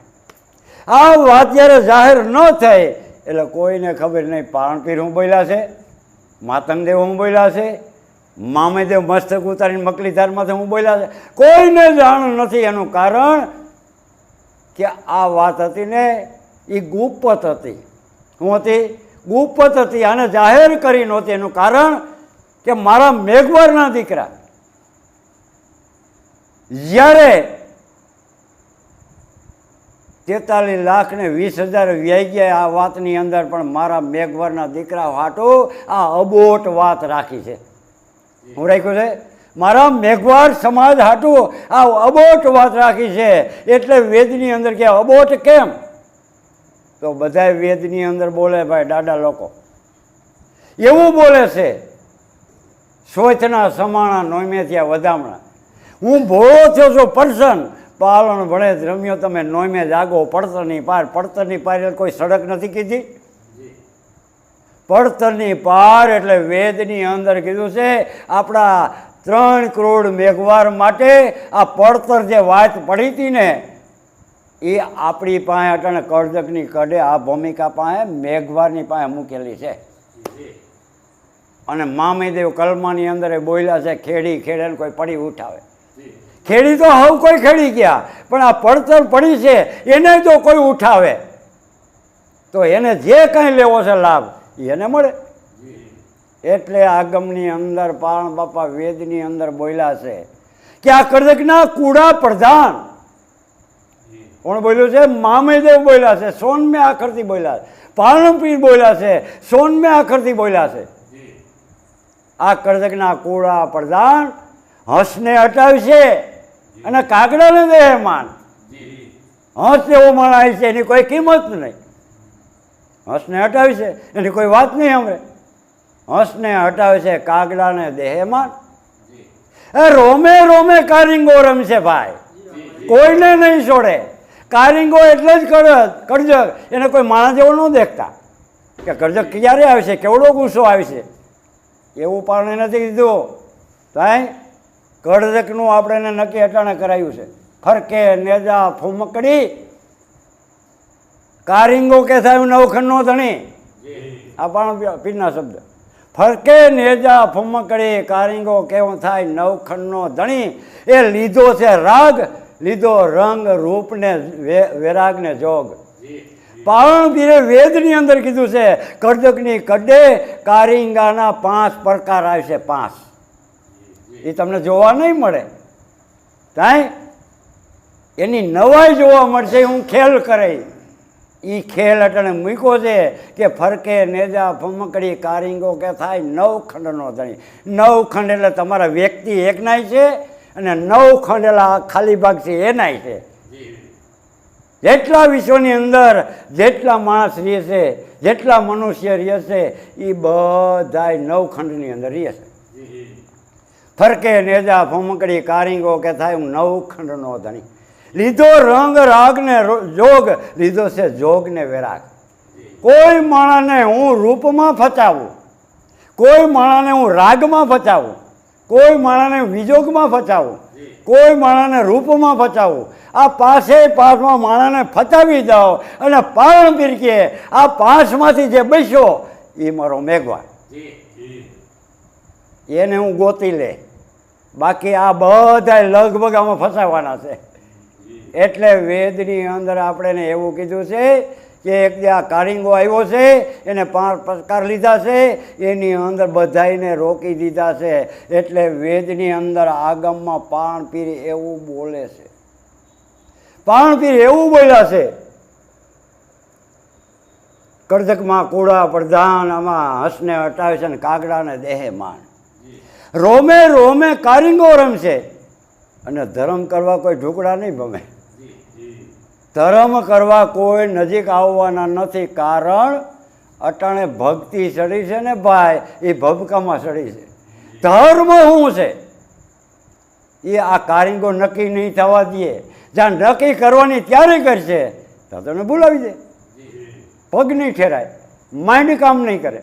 આ વાત જ્યારે જાહેર ન થઈ એટલે કોઈને ખબર નહીં. પારણપીર હું બોલ્યા છે, માતંગદેવ હું બોલ્યા છે, મામેદેવ મસ્તક ઉતારીને મકલીધારમાંથી હું બોલ્યા છે, કોઈને જાણ નથી. એનું કારણ કે આ વાત હતી ને એ ગુપ્ત હતી. શું હતી? ગુપ્ત હતી. આને જાહેર કરી નહોતી. એનું કારણ કે મારા મેઘવારના દીકરા જ્યારે 43 લાખ ને 20,000 વ્યાઈ ગયા આ વાતની અંદર, પણ મારા મેઘવારના દીકરા હાટો આ અબોટ વાત રાખી છે. હું રાખ્યું છે મારા મેઘવાર સમાજ હાટું આ અબોટ વાત રાખી છે. એટલે વેદની અંદર કે અબોટ કેમ? તો બધા વેદની અંદર બોલે ભાઈ દાદા લોકો એવું બોલે છે, સોચના સમાણા નોમે થયા વધામણા. હું ભોળો થયો છું પર્સન, પાલણ ભણે જ રમ્યો તમે નોમે જાગો પડતરની પાર. પડતરની પાર એટલે કોઈ સડક નથી કીધી. પડતરની પાર એટલે વેદની અંદર કીધું છે આપણા 3 કરોડ મેઘવાર માટે આ પડતર જે વાત પડી હતી ને એ આપણી પાસે અટાણે કરજકની કડે આ ભૂમિકા પાસે મેઘવારની પાસે મૂકેલી છે. અને મામેદેવ કલમાની અંદર એ બોલ્યા છે ખેડી ખેડે કોઈ પડી ઉઠાવે. ખેડી તો હવ કોઈ ખેડી ગયા, પણ આ પડતર પડી છે એને જો કોઈ ઉઠાવે તો એને જે કંઈ લેવો છે લાભ એને મળે. એટલે આગમની અંદર પારણ બાપા વેદની અંદર બોલ્યા છે કે આ કરજકના કુડા પ્રધાન કોણ બોલ્યું છે? મામેદેવ બોલ્યા છે, સોનમે આખરથી બોલ્યા છે, પારણપીર બોલ્યા છે, સોનમે આખરથી બોલ્યા છે. આ કરજકના કુડા પ્રધાન હંસને હટાવશે અને કાગડાને દે માન. હંસ એવો માણાય છે એની કોઈ કિંમત નહીં. હંસને હટાવી છે એની કોઈ વાત નહીં સાંભળે. હંસને હટાવે છે કાગડાને દેહમાન. એ રોમે રોમે કારિંગો રમશે ભાઈ, કોઈને નહીં છોડે. કારિંગો એટલે જ કરજક, એને કોઈ માણસ જેવો ન દેખતા કે કરજક ક્યારે આવશે, કેવડો ગુસ્સો આવશે એવું પણ નથી કીધું. તાઈ કરજકનું આપણે નક્કી અટાણે કરાયું છે. ફરકે નેજા ફૂમકડી કારિંગો કે થાય નવખંડનો ધણી. આ પણ પીરના શબ્દ. ફરકે નેજા ફૂમકડી કારિંગો કેવો થાય નવખંડનો ધણી. એ લીધો છે રાગ, લીધો રંગ રૂપ ને વેરાગ ને જોગ. પારણપીરે વેદની અંદર કીધું છે કરજકની કડે કારિંગાના 5 પ્રકાર આવશે. 5 એ તમને જોવા નહીં મળે. કાંઈ એની નવાઈ જોવા મળશે. હું ખેલ કરે એ ખેલ અટાણે મૂક્યો છે કે ફરકે નેજા ફમકડી કારિંગો કે થાય નવખંડનો ધણી. 9 ખંડ એટલે તમારા વ્યક્તિ એકનાય છે અને 9 ખંડ એટલે ખાલી ભાગ છે એનાય છે. જેટલા વિશ્વની અંદર જેટલા માણસ રહે છે, જેટલા મનુષ્ય રહે છે એ બધા 9 ખંડની અંદર રહે છે. ફરકે નેજા ફમકડી કારિંગો કે થાય હું 9 ખંડનો ધણી. લીધો રંગ રાગ ને જોગ, લીધો છે જોગ ને વેરાગ. કોઈ માણસને હું રૂપમાં ફચાવું, કોઈ માણસને હું રાગમાં ફચાવું, કોઈ માણસને વિજોગમાં ફચાવું, કોઈ માણસને રૂપમાં ફચાવું. આ 5માં માણસને ફચાવી જાઓ અને પારણપીર કે આ 5માંથી જે બેસ્યો એ મારો મેઘવાર, એને હું ગોતી લે. બાકી આ બધા લગભગ આમાં ફસાવાના છે. એટલે વેદની અંદર આપણે એવું કીધું છે કે એક જે આ કારિંગો આવ્યો છે એને 5 પ્રકાર લીધા છે, એની અંદર બધાને રોકી દીધા છે. એટલે વેદની અંદર આગમમાં પારણપીર એવું બોલે છે. પારણપીર એવું બોલ્યા છે કરજકમાં કુડા પ્રધાન આમાં હંસને હટાવે છે ને કાગડાને દેહે માન. રોમે રોમે કારિંગો રમશે અને ધર્મ કરવા કોઈ ઢુકડા નહીં ભમે. ધર્મ કરવા કોઈ નજીક આવવાના નથી. કારણ અટાણે ભક્તિ ચડી છે ને ભાઈ, એ ભબકામાં ચડી છે. ધર્મ શું છે એ આ કારિંગો નક્કી નહીં થવા દે. જ્યાં નક્કી કરવાની ત્યારે કરશે તો તને બોલાવી દે. પગ નહીં ઠેરાય, માઇન્ડ કામ નહીં કરે.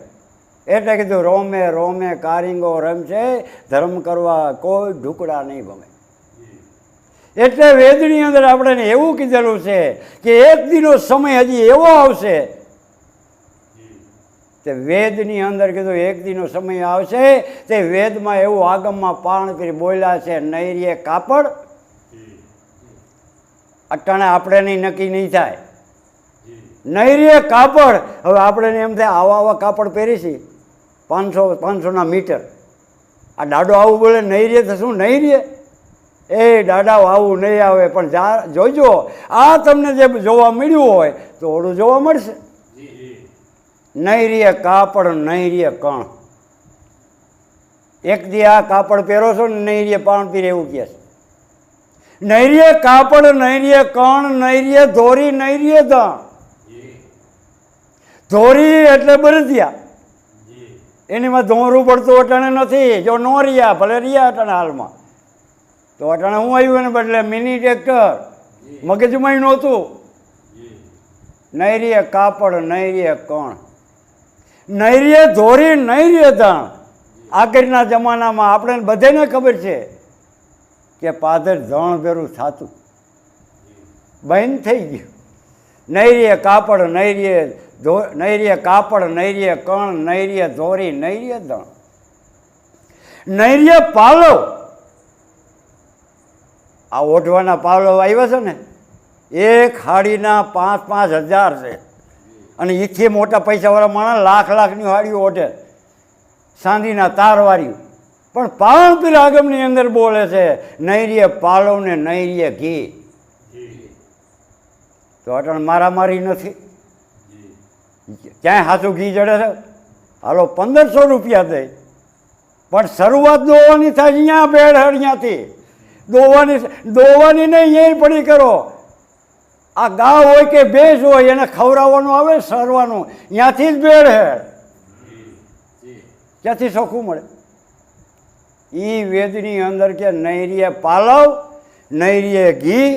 એટલે કીધું રોમે રોમે કારીંગો રમશે, ધર્મ કરવા કોઈ ઢુકડા નહીં ભમે. એટલે વેદની અંદર આપણે એવું કીધેલું છે કે એક દીનો સમય હજી એવો આવશે, તે વેદની અંદર કીધું એક દીનો સમય આવશે, તે વેદમાં એવું આગમમાં પાણ કરી બોલ્યા છે, નૈરીએ કાપડ. અટાણે આપણે નહીં નક્કી નહીં થાય. નૈરીએ કાપડ. હવે આપણે એમ થાય આવા આવા કાપડ પહેરીશી 500ના મીટર. આ દાડો આવું બોલે નૈરીએ તો શું નૈરીએ? એ દાડા આવું નહીં આવે, પણ જોજો આ તમને જે જોવા મળ્યું હોય તો ઓલું જોવા મળશે. નૈરીએ કાપડ નૈરીએ કણ. એક દી આ કાપડ પહેરો છો ને નૈરીએ પાણ પીરે એવું કહે છે. નૈરીએ કાપડ નૈરીએ કણ નૈરીએ ધોરી નૈરીએ દાણ. ધોરી એટલે બરદિયા, એનીમાં ધોરું પડતું અટાણે નથી. જો નો રહ્યા ભલે રહ્યા અટાણે હાલમાં, તો અટાણે હું આવ્યું એને બદલે મિની ટ્રેક્ટર, મગજમાં નહોતું. નૈરીએ કાપડ નૈરીએ કણ નૈરીએ ધોરી નૈરીએ દાણ. આગળના જમાનામાં આપણે બધાને ખબર છે કે પાદર ધણ ભેરું થતું બંધ થઈ ગયું. નૈરીએ કાપડ નૈરીએ કાપડ નૈરીએ કણ નૈરીએ ધોરી નૈરીએ દાણ. નૈરીએ પાલવ. આ ઓઢવાના પાલવ આવ્યા છે ને, એક હાડીના 5,000 છે. અને એથી મોટા પૈસાવાળા માણસ લાખની હાડીઓ ઓઢે, સાંધીના તારવાળીઓ. પણ પાણપીર આગમની અંદર બોલે છે નૈરીએ પાલવ ને નૈરીએ ઘી. તો અટણ મારામારી નથી, ક્યાંય હાથું ઘી જડે છે. હાલો 1500 રૂપિયા દે, પણ શરૂઆત દોવાની થાય અહીંયા બેડ હળિયાથી. દોવાની નહીં, અહીંયા પડી કરો. આ ગાવ હોય કે ભેંસ હોય એને ખવડાવવાનું આવે, સરવાનું, ત્યાંથી જ બેડ હેડ. ક્યાંથી ચોખ્ખું મળે? એ વેદની અંદર કે નૈરીએ પાલવ નૈરીએ ઘી.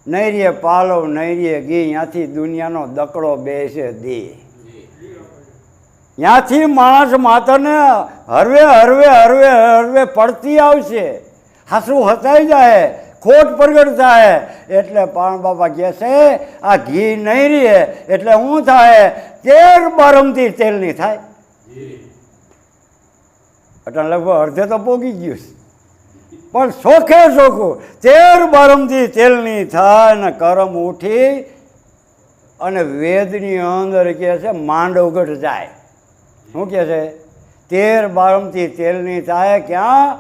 નૈરીએ પાલવ નૈરીએ ઘી. ત્યાંથી દુનિયાનો દકડો બેસે દી. ત્યાંથી માણસ માતાને હરવે હરવે હરવે હરવે પડતી આવશે. હાસું હતાઈ જાય, ખોટ પ્રગટ થાય. એટલે પાણ બાપા કહે છે આ ઘી નહીં રહે એટલે શું થાય? 13 બારમથી તેલની થાય. એટલે લગભગ અડધે તો પોગી ગયું છે, પણ ચોખ્ખે ચોખ્ખું 13 બારમથી તેલની થાય ને કરમ ઉઠી. અને વેદની અંદર કહે છે માંડવગઢ જાય. શું કહે છે? 13 બારમથી તેલની થાય. ક્યાં?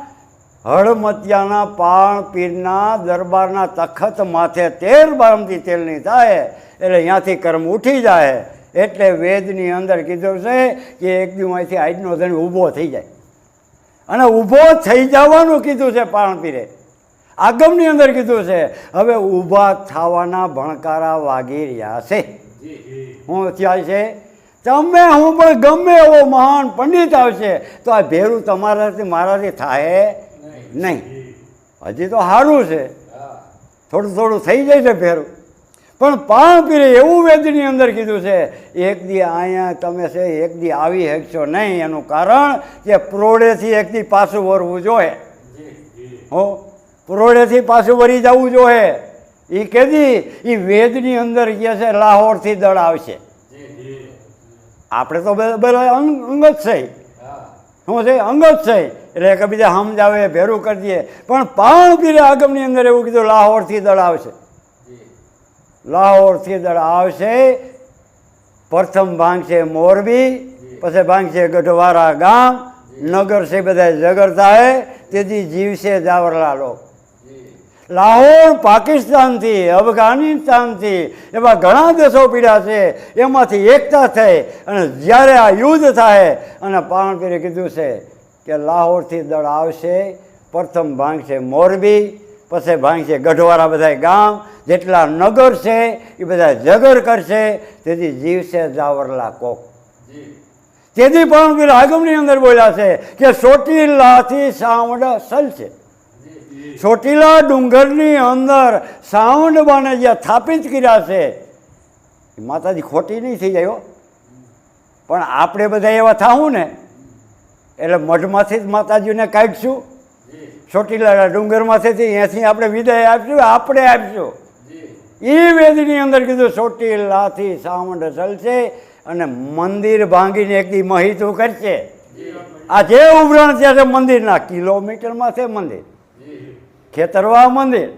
હળમતિયાના પાણ પીરના દરબારના તખત માથે 13 બારમથી તેલની થાય. એટલે ત્યાંથી કર્મ ઉઠી જાય. એટલે વેદની અંદર કીધું છે કે એક દિવસથી આજનો ધણી ઊભો થઈ જાય. અને ઊભો થઈ જવાનું કીધું છે પાણ પીરે. આગમની અંદર કીધું છે હવે ઊભા થવાના ભણકારા વાગી રહ્યા છે. શું થાય છે? તમે હું પણ ગમે એવો મહાન પંડિત આવશે તો આ ભેરું તમારાથી મારાથી થાય નહીં. હજી તો સારું છે, થોડું થોડું થઈ જાય છે ભેરું. પણ પાણ પીરે એવું વેદની અંદર કીધું છે એક દી અહીંયા તમે છે એક દી આવી શકશો નહીં. એનું કારણ કે પ્રોડેથી એક દી પાછું વરવું જોઈએ. હો, પ્રોડેથી પાછું વરી જવું જોઈએ. એ કેદી? એ વેદની અંદર કહે છે લાહોરથી દળ આવશે. આપણે તો બધા અંગત છે. શું છે? અંગત છે. એટલે એકબીજા સમજાવે, ભેરું કરી દઈએ. પણ પાણ પીરે આગમની અંદર એવું કીધું લાહોરથી દળ આવશે. લાહોરથી દળ આવશે. પ્રથમ ભાંગશે મોરબી, પછી ભાંગશે ગઢવારા ગામ, નગર છે બધા જગર થાય. તેથી જીવશે જાવરલા લોક. લાહોર પાકિસ્તાનથી, અફઘાનિસ્તાનથી એવા ઘણા દેશો પીડ્યા છે. એમાંથી એકતા થઈ અને જ્યારે આ યુદ્ધ થાય અને પાણ પીરે કીધું છે કે લાહોરથી દળ આવશે. પ્રથમ ભાંગશે મોરબી, પછી ભાંગશે ગઢવારા બધા ગામ, જેટલા નગર છે એ બધા જગર કરશે. તેથી જીવશે જાવરલા કોક. તેથી પણ પીર આગમની અંદર બોલ્યા છે કે ચોટીલાથી સાવંડ સલશે. ચોટીલા ડુંગરની અંદર સાવંડબાને જ્યાં સ્થાપિત કર્યા છે માતાજી ખોટી નહીં થઈ જાય હો, પણ આપણે બધા એવા થાવું ને એટલે મઢમાંથી જ માતાજીને કાઢીશું, ચોટીલા ડુંગરમાંથી અહીંયાથી આપણે વિદાય આપશું, આપણે આપશું. એ વેદની અંદર કીધું ચોટીલાથી સાવંડ ચાલશે અને મંદિર ભાંગીને એક દી મહિતું કરશે. આ જે ઉભરાણ ત્યાં છે મંદિરના કિલોમીટરમાં છે મંદિર, ખેતરવા મંદિર,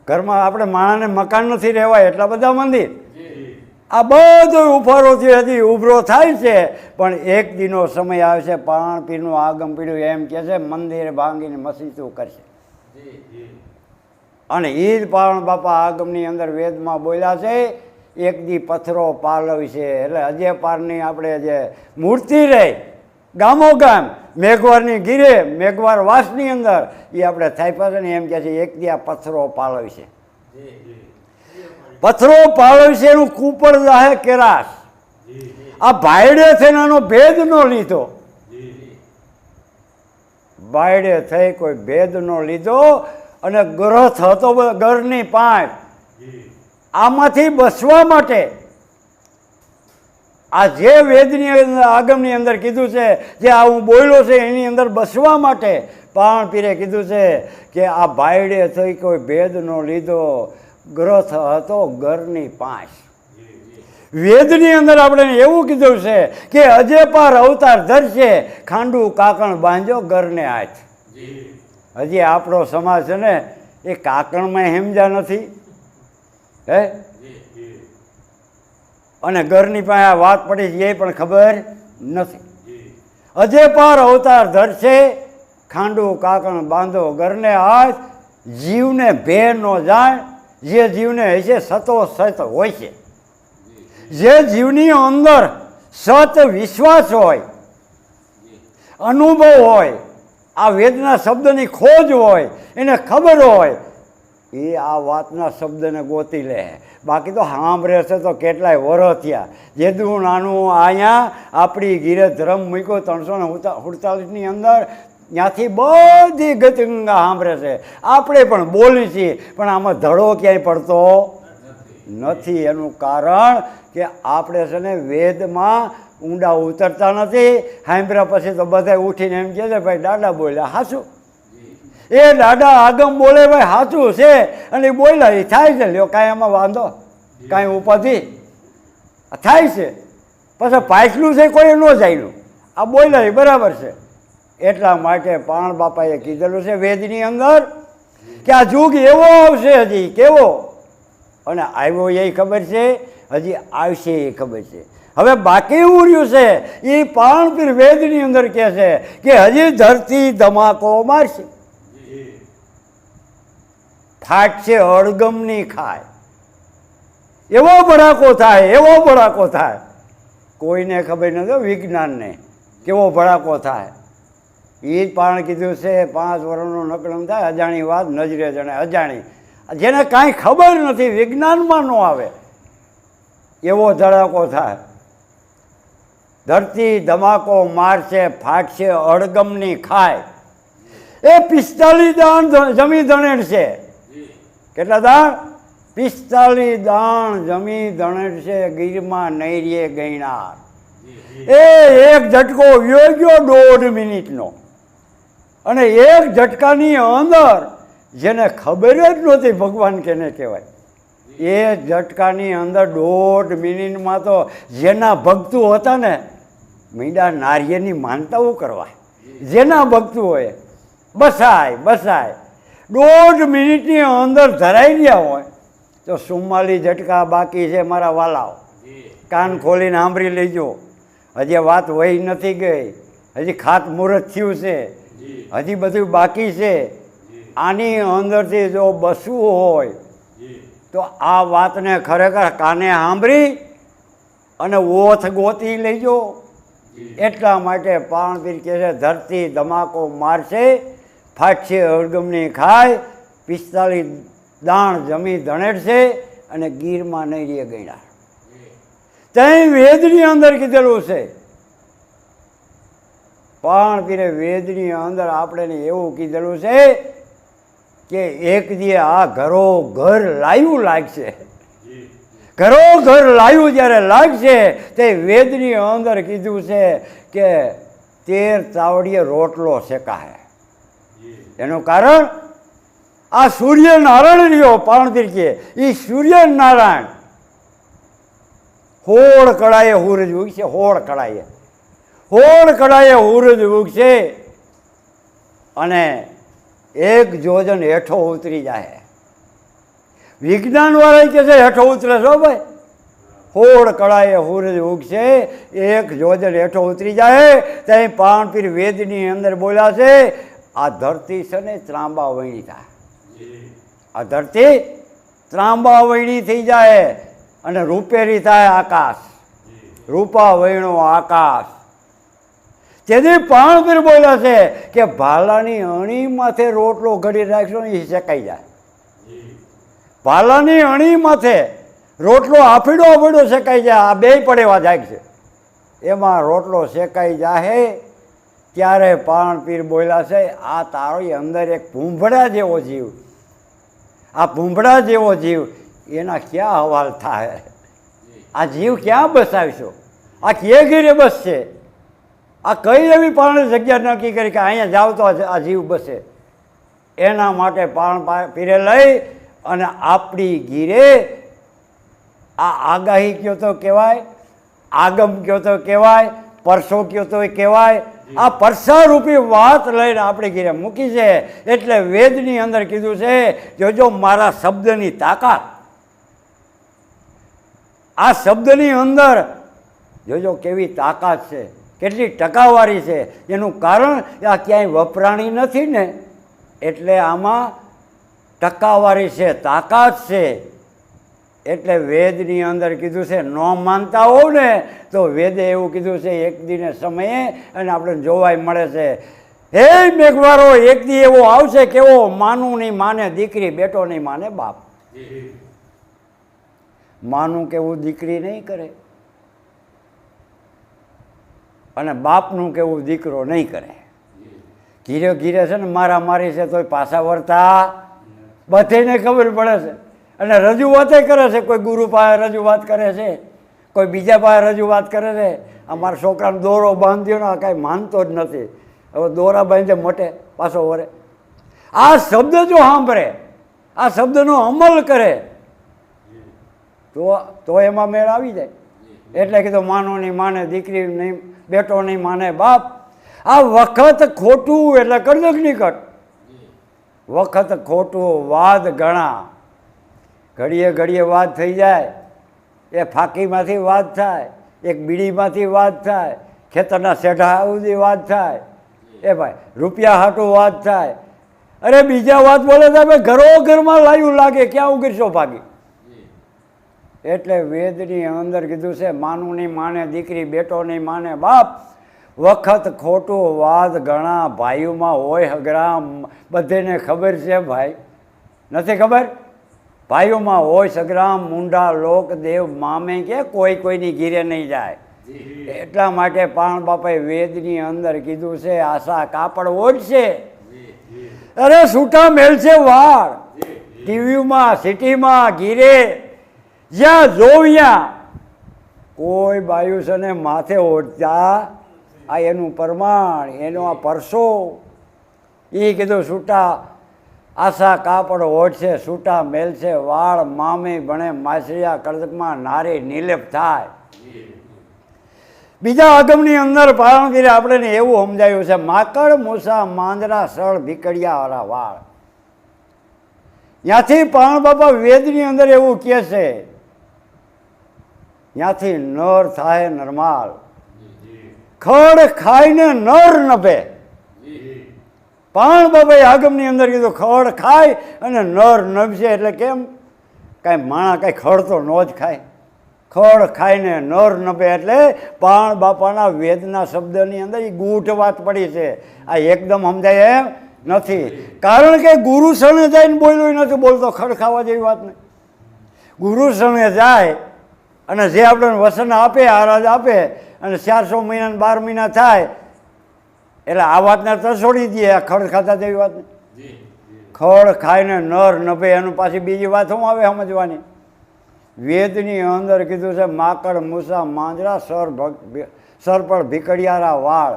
ઘરમાં આપણે માણસને મકાન નથી રહેવાય એટલા બધા મંદિર. આ બધો ઉફારોથી હજી ઉભરો થાય છે, પણ એક દીનો સમય આવશે પાણપીરનું આગમ પીડ્યું એમ કહે છે મંદિર ભાંગીને મસ્જિદો કરશે. અને એ જ પારણ બાપા આગમની અંદર વેદમાં બોલ્યા છે એક દી પથ્થરો પાલવશે. એટલે અજય પારની આપણે જે મૂર્તિ રહી ગામો ગામ મેઘવારની ગીરે મેઘવાર વાસની અંદર એ આપણે થાપ્યા છે ને એમ કહે છે એક દી આ પથ્થરો પાલવશે. પથ્થરો પાળવશે એનું કુપળ જાહે કેરાશ. આ ભાઈડે થઈને આનો ભેદ ન લીધો, ભાઈડે થઈ કોઈ ભેદ ન લીધો અને ગ્રથ હતો ઘરની પાંચ. આમાંથી બસવા માટે આ જે વેદની આગમની અંદર કીધું છે, જે આ હું બોલ્યો છે એની અંદર બસવા માટે પાણપીરે કીધું છે કે આ ભાઈડે થઈ કોઈ ભેદ ન લીધો, ગ્રથ હતો ઘરની પાંચ. વેદની અંદર આપણે એવું કીધું છે કે અજે પાર અવતાર ધરશે, ખાંડું કાકણ બાંધ્યો ઘરને હાથ. હજી આપણો સમાજ છે ને એ કાકણમાં હેમજા નથી હે, અને ઘરની પાસે આ વાત પડી છે એ પણ ખબર નથી. અજે પાર અવતાર ધરશે, ખાંડું કાકણ બાંધો ઘરને હાથ. જીવને ભે ન જાય, જે જીવને હશે સતો સત હોય છે, જે જીવની અંદર સત વિશ્વાસ હોય, અનુભવ હોય, આ વેદના શબ્દની ખોજ હોય, એને ખબર હોય, એ આ વાતના શબ્દને ગોતી લે. બાકી તો સાંભળે છે તો કેટલાય વરસ થયા. જેદું નાનું અહીંયા આપણી ગીરે ધર્મ મૂક્યો 347ની અંદર, ત્યાંથી બધી ગતિગંગા સાંભળે છે. આપણે પણ બોલી છીએ પણ આમાં ધડો ક્યાંય પડતો નથી. એનું કારણ કે આપણે છે ને વેદમાં ઊંડા ઉતરતા નથી. સાંભળ્યા પછી તો બધા ઉઠીને એમ કહે છે ભાઈ દાદા બોલ્યા સાચું, એ દાદા આગમ બોલે ભાઈ સાચું છે અને એ બોલ્યા એ થાય છે. લ્યો કાંઈ એમાં વાંધો, કાંઈ ઉપાધિ થાય છે. પછી પાછલું છે કોઈ ન જાયલું, આ બોલ્યા એ બરાબર છે. એટલા માટે પાણ બાપાએ કીધેલું છે વેદની અંદર કે આ યુગ એવો આવશે, હજી કેવો, અને આવ્યો એ ખબર છે, હજી આવશે એ ખબર છે. હવે બાકી એવું રહ્યું છે એ પાણપીર વેદની અંદર કહે છે કે હજી ધરતી ધમાકો મારશે, ફાટશે અળગમની ખાય. એવો ભડાકો થાય, એવો ભડાકો થાય, કોઈને ખબર નથી વિજ્ઞાનને કેવો ભડાકો થાય. એ જ પાણ કીધું છે 5 વર્ષનો નકલમ થાય, અજાણી વાત નજરે જણે અજાણી. જેને કાંઈ ખબર નથી, વિજ્ઞાનમાં ન આવે એવો ધડાકો થાય. ધરતી ધમાકો મારશે, ફાટશે અળગમની ખાય. એ 45 દાણ જમી ધણેડ છે. કેટલા દાણ? 45 દાણ જમી ધણેડ છે, ગીરમાં નૈરીએ ગઈનાર. એ એક ઝટકો વ્યો ગયો 1.5 મિનિટનો, અને એક ઝટકાની અંદર જેને ખબર જ નહોતી ભગવાન કેને કહેવાય, એ ઝટકાની અંદર 1.5 મિનિટમાં તો જેના ભક્તો હતા ને મીંડા નારિયેળની માનતાઓ કરવા, જેના ભક્તો હોય બસાય બસાય 1.5 મિનિટની અંદર ધરાઈ ગયા હોય તો 44 ઝટકા બાકી છે. મારા વાલાઓ કાન ખોલીને સાંભળી લેજો. હજી વાત વહી નથી ગઈ, હજી ખાત મુહૂર્ત થયું છે, હજી બધું બાકી છે. આની અંદરથી જો બસવું હોય તો આ વાતને ખરેખર કાને સાંભળી અને ઓથ ગોતી લેજો. એટલા માટે પાણપીર કહે છે ધરતી ધમાકો મારશે, ફાટશે અળગમની ખાય. 45 દાણ જમી ધણેડશે અને ગીરમાં નૈરીએ ગઈડા. ત્યાં વેદની અંદર કીધેલું છે. પાણપીરે વેદની અંદર આપણે એવું કીધેલું છે કે એક દી આ ઘરો ઘર લાયું લાગશે. ઘરોઘર લાયું જ્યારે લાગશે તે વેદની અંદર કીધું છે કે 13 તાવડીએ રોટલો શેકાય. એનું કારણ આ સૂર્યનારાયણ રહ્યો પાણતીર કે એ સૂર્યનારાયણ હોળ કળાએ સૂરજ ઉગશે. હોળ કળાએ સૂરજ ઉગશે અને 1 જોજન હેઠો ઉતરી જાય. વિજ્ઞાન વાળા કહે છે હેઠો ઉતરે છો ભાઈ. હોળ કળાએ સૂરજ ઉગશે 1 જોજન હેઠો ઉતરી જાય. ત્યાં પાણપીર વેદની અંદર બોલ્યા છે આ ધરતી છે ને ત્રાંબા વણી થાય. આ ધરતી ત્રાંબા વણી થઈ જાય અને રૂપેરી થાય આકાશ. રૂપા વણો આકાશ. તેથી પાણપીર બોલ્યા છે કે ભાલાની અણી માથે રોટલો ઘડી રાખશો ને એ શેકાઈ જાય. ભાલાની અણી માથે રોટલો આફીડો શેકાઈ જાય. આ 2 પડેવા જાય છે એમાં રોટલો શેકાઈ જાય. ત્યારે પાણપીર બોલ્યા છે આ તારી અંદર એક ભૂંભળા જેવો જીવ, આ ભૂંભળા જેવો જીવ એના ક્યાં હવાલ થાય? આ જીવ ક્યાં બસાવશો? આ ક્યાં ઘીરે બસશે? આ કઈ એવી પાણી જગ્યા નક્કી કરી કે અહીંયા જાવ તો આ જીવ બસે? એના માટે પાણપીરે લઈ અને આપણી ગીરે આ આગાહી કયો તો કહેવાય, આગમ કયો તો કહેવાય, પરસો કયો તો કહેવાય. આ પરસારૂપી વાત લઈને આપણે ઘીરે મૂકી છે. એટલે વેદની અંદર કીધું છે જોજો મારા શબ્દની તાકાત. આ શબ્દની અંદર જોજો કેવી તાકાત છે, કેટલી ટકાવારી છે. એનું કારણ આ ક્યાંય વપરાણી નથી ને એટલે આમાં ટકાવારી છે, તાકાત છે. એટલે વેદની અંદર કીધું છે ન માનતા હોવ ને તો વેદે એવું કીધું છે એક દિને સમયે અને આપણે જોવાય મળે છે. હે મેઘવારો એક દી એવો આવશે કેવો માનું નહીં માને દીકરી, બેટો નહીં માને બાપ. માનું કેવું દીકરી નહીં કરે અને બાપનું કેવું દીકરો નહીં કરે. ઘીરે ઘીરે છે ને મારી છે તોય પાછા વળતા બધાને ખબર પડે છે અને રજૂઆતે કરે છે. કોઈ ગુરુ પાસે રજૂઆત કરે છે, કોઈ બીજા પાસે રજૂઆત કરે છે. અમારા છોકરાને દોરો બાંધ્યો ને કાંઈ માનતો જ નથી. હવે દોરા બાંધે મોટે પાછો વરે. આ શબ્દ જો સાંભળે, આ શબ્દનો અમલ કરે તો એમાં મેળ આવી જાય. એટલે કીધું માનો નહીં માને દીકરી નહીં, બેટો નહીં માને બાપ. આ વખત ખોટું એટલે કરજક નિકટ. વખત ખોટું વાદ ઘણા. ઘડીએ ઘડીએ વાત થઈ જાય. એ ફાંકીમાંથી વાત થાય, એક બીડીમાંથી વાત થાય, ખેતરના શેઢા સુધી વાત થાય. એ ભાઈ રૂપિયા હાટું વાત થાય. અરે બીજા વાત બોલે તો ભાઈ ઘરમાં લાયું લાગે ક્યાં ઉગરશો ભાગી. એટલે વેદની અંદર કીધું છે માનું નહીં માને દીકરી, બેટો નહીં માને બાપ. વખત ખોટું વાદ ઘણા, ભાઈઓમાં હોય હગરામ. બધાને ખબર છે ભાઈ, નથી ખબર? ભાઈઓમાં હોય સગ્રામ, મુંડા લોક દેવ મામે કે કોઈની ઘીરે નહીં જાય. એટલા માટે પાણ બાપાએ વેદની અંદર કીધું છે આશા કાપડ ઓઢશે, અરે છૂટા મેલશે વાળ. ટીવીમાં સિટીમાં ઘીરે જ્યાં જોવ્યા કોઈ બાયુ છે ને માથે ઓઢતા. આ એનું પ્રમાણ, એનો આ પરસો. એ કીધું છૂટા આશા કાપડ ઓઢશે, છૂટા મેલશે વાળ. મામે ભણે માછરિયા કળકમાં નારી નિલેપ થાય. બીજા આગમની અંદર પારણગીરે આપણે એવું સમજાયું છે માકડ મૂસા માંદરા સળ ભીકડિયાવાળા વાળ. ત્યાંથી પાણ બાપા વેદની અંદર એવું કહે છે ત્યાંથી નર થાય નરમાલ. ખડ ખાઈને નર નભે. પાણ બાબાએ આગમની અંદર કીધું ખડ ખાય અને નર નભશે. એટલે કેમ? કાંઈ માણા કાંઈ ખડ તો ન જ ખાય. ખડ ખાઈને નર નભે એટલે પાણ બાપાના વેદના શબ્દની અંદર એ ગૂઢ વાત પડી છે. આ એકદમ સમજાય એમ નથી. કારણ કે ગુરુ શરણે જઈને બોલ્યું નથી બોલતો. ખડ ખાવા જેવી વાત નહીં. ગુરુ શરણે જાય અને જે આપણને વસન આપે, આરાજ આપે અને 400 મહિના 12 મહિના થાય એટલે આ વાતને તો છોડી દઈએ. આ ખડ ખાતા જેવી વાત નહીં. ખડ ખાઈને નર નભે એનું પાછી બીજી વાત શું આવે સમજવાની? વેદની અંદર કીધું છે માકડ મૂસા માંજરા સર પર ભીકડિયારા વાળ.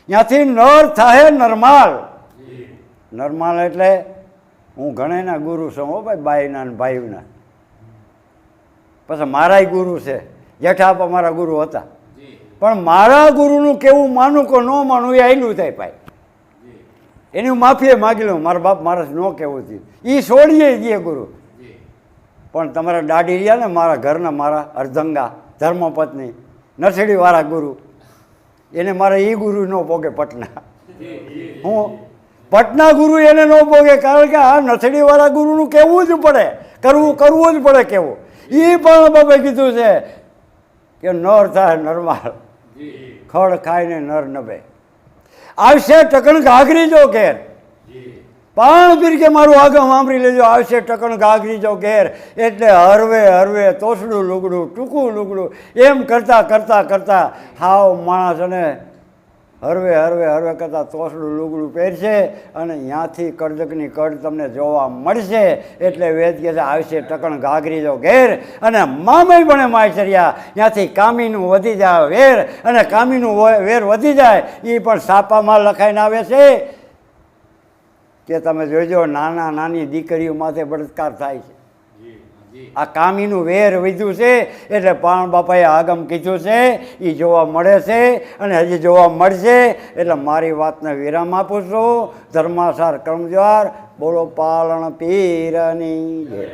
ત્યાંથી નર થાય નરમાલ. નરમાલ એટલે હું ઘણાના ગુરુ છું હો ભાઈ, બાઈના ને ભાઈના. પછી મારાય ગુરુ છે, જેઠાપા મારા ગુરુ હતા. પણ મારા ગુરુનું કેવું માનું કે ન માનું એ આયલું થાય ભાઈ. એની હું માફીએ માગી લઉં, મારા બાપ મારા ન કહેવું થયું એ છોડીએ દે ગુરુ. પણ તમારા દાડી રહ્યા ને મારા ઘરના, મારા અર્ધંગા ધર્મપત્ની નરસડીવાળા ગુરુ, એને મારા એ ગુરુ ન પોગે પટના. હું પટના ગુરુ એને ન પોગે, કારણ કે આ નરસડીવાળા ગુરુનું કહેવું જ પડે, કરવું જ પડે કેવું. એ પણ બાપે કીધું છે કે નર થાય નરમાળ, ખડ ખાઈને નર નભે. આવશે ટકણ ઘાઘરી જો ઘેર, પાણ પીર કે મારું આગમ સાંભળી લેજો, આવશે ટકણ ઘાઘરી જો ઘેર. એટલે હરવે હરવે તોસડું લુગડું, ટૂંકું લુગડું, એમ કરતાં કરતાં કરતાં હાવ માણસ અને હરવે હરવે હરવે કરતાં તોસડું લુગડું પહેરશે અને ત્યાંથી કરજકની કડ તમને જોવા મળશે. એટલે વેદ કહે છે આવશે ટકણ ઘાઘરી જો ઘેર. અને મામય પણ માયસરિયા, ત્યાંથી કામીનું વધી જાય વેર, અને કામીનું વેર વધી જાય એ પણ છાપામાં લખાઈને આવે છે કે તમે જોજો નાના નાની દીકરીઓ માથે બળાત્કાર થાય છે. આ કામીનું વેર વધ્યું છે એટલે પાણ બાપાએ આગમ કીધું છે એ જોવા મળે છે અને હજી જોવા મળશે. એટલે મારી વાતને વિરામ આપું છું. ધર્માસાર કર્મજ્વાર, બોલો પાલણ પીરની જય.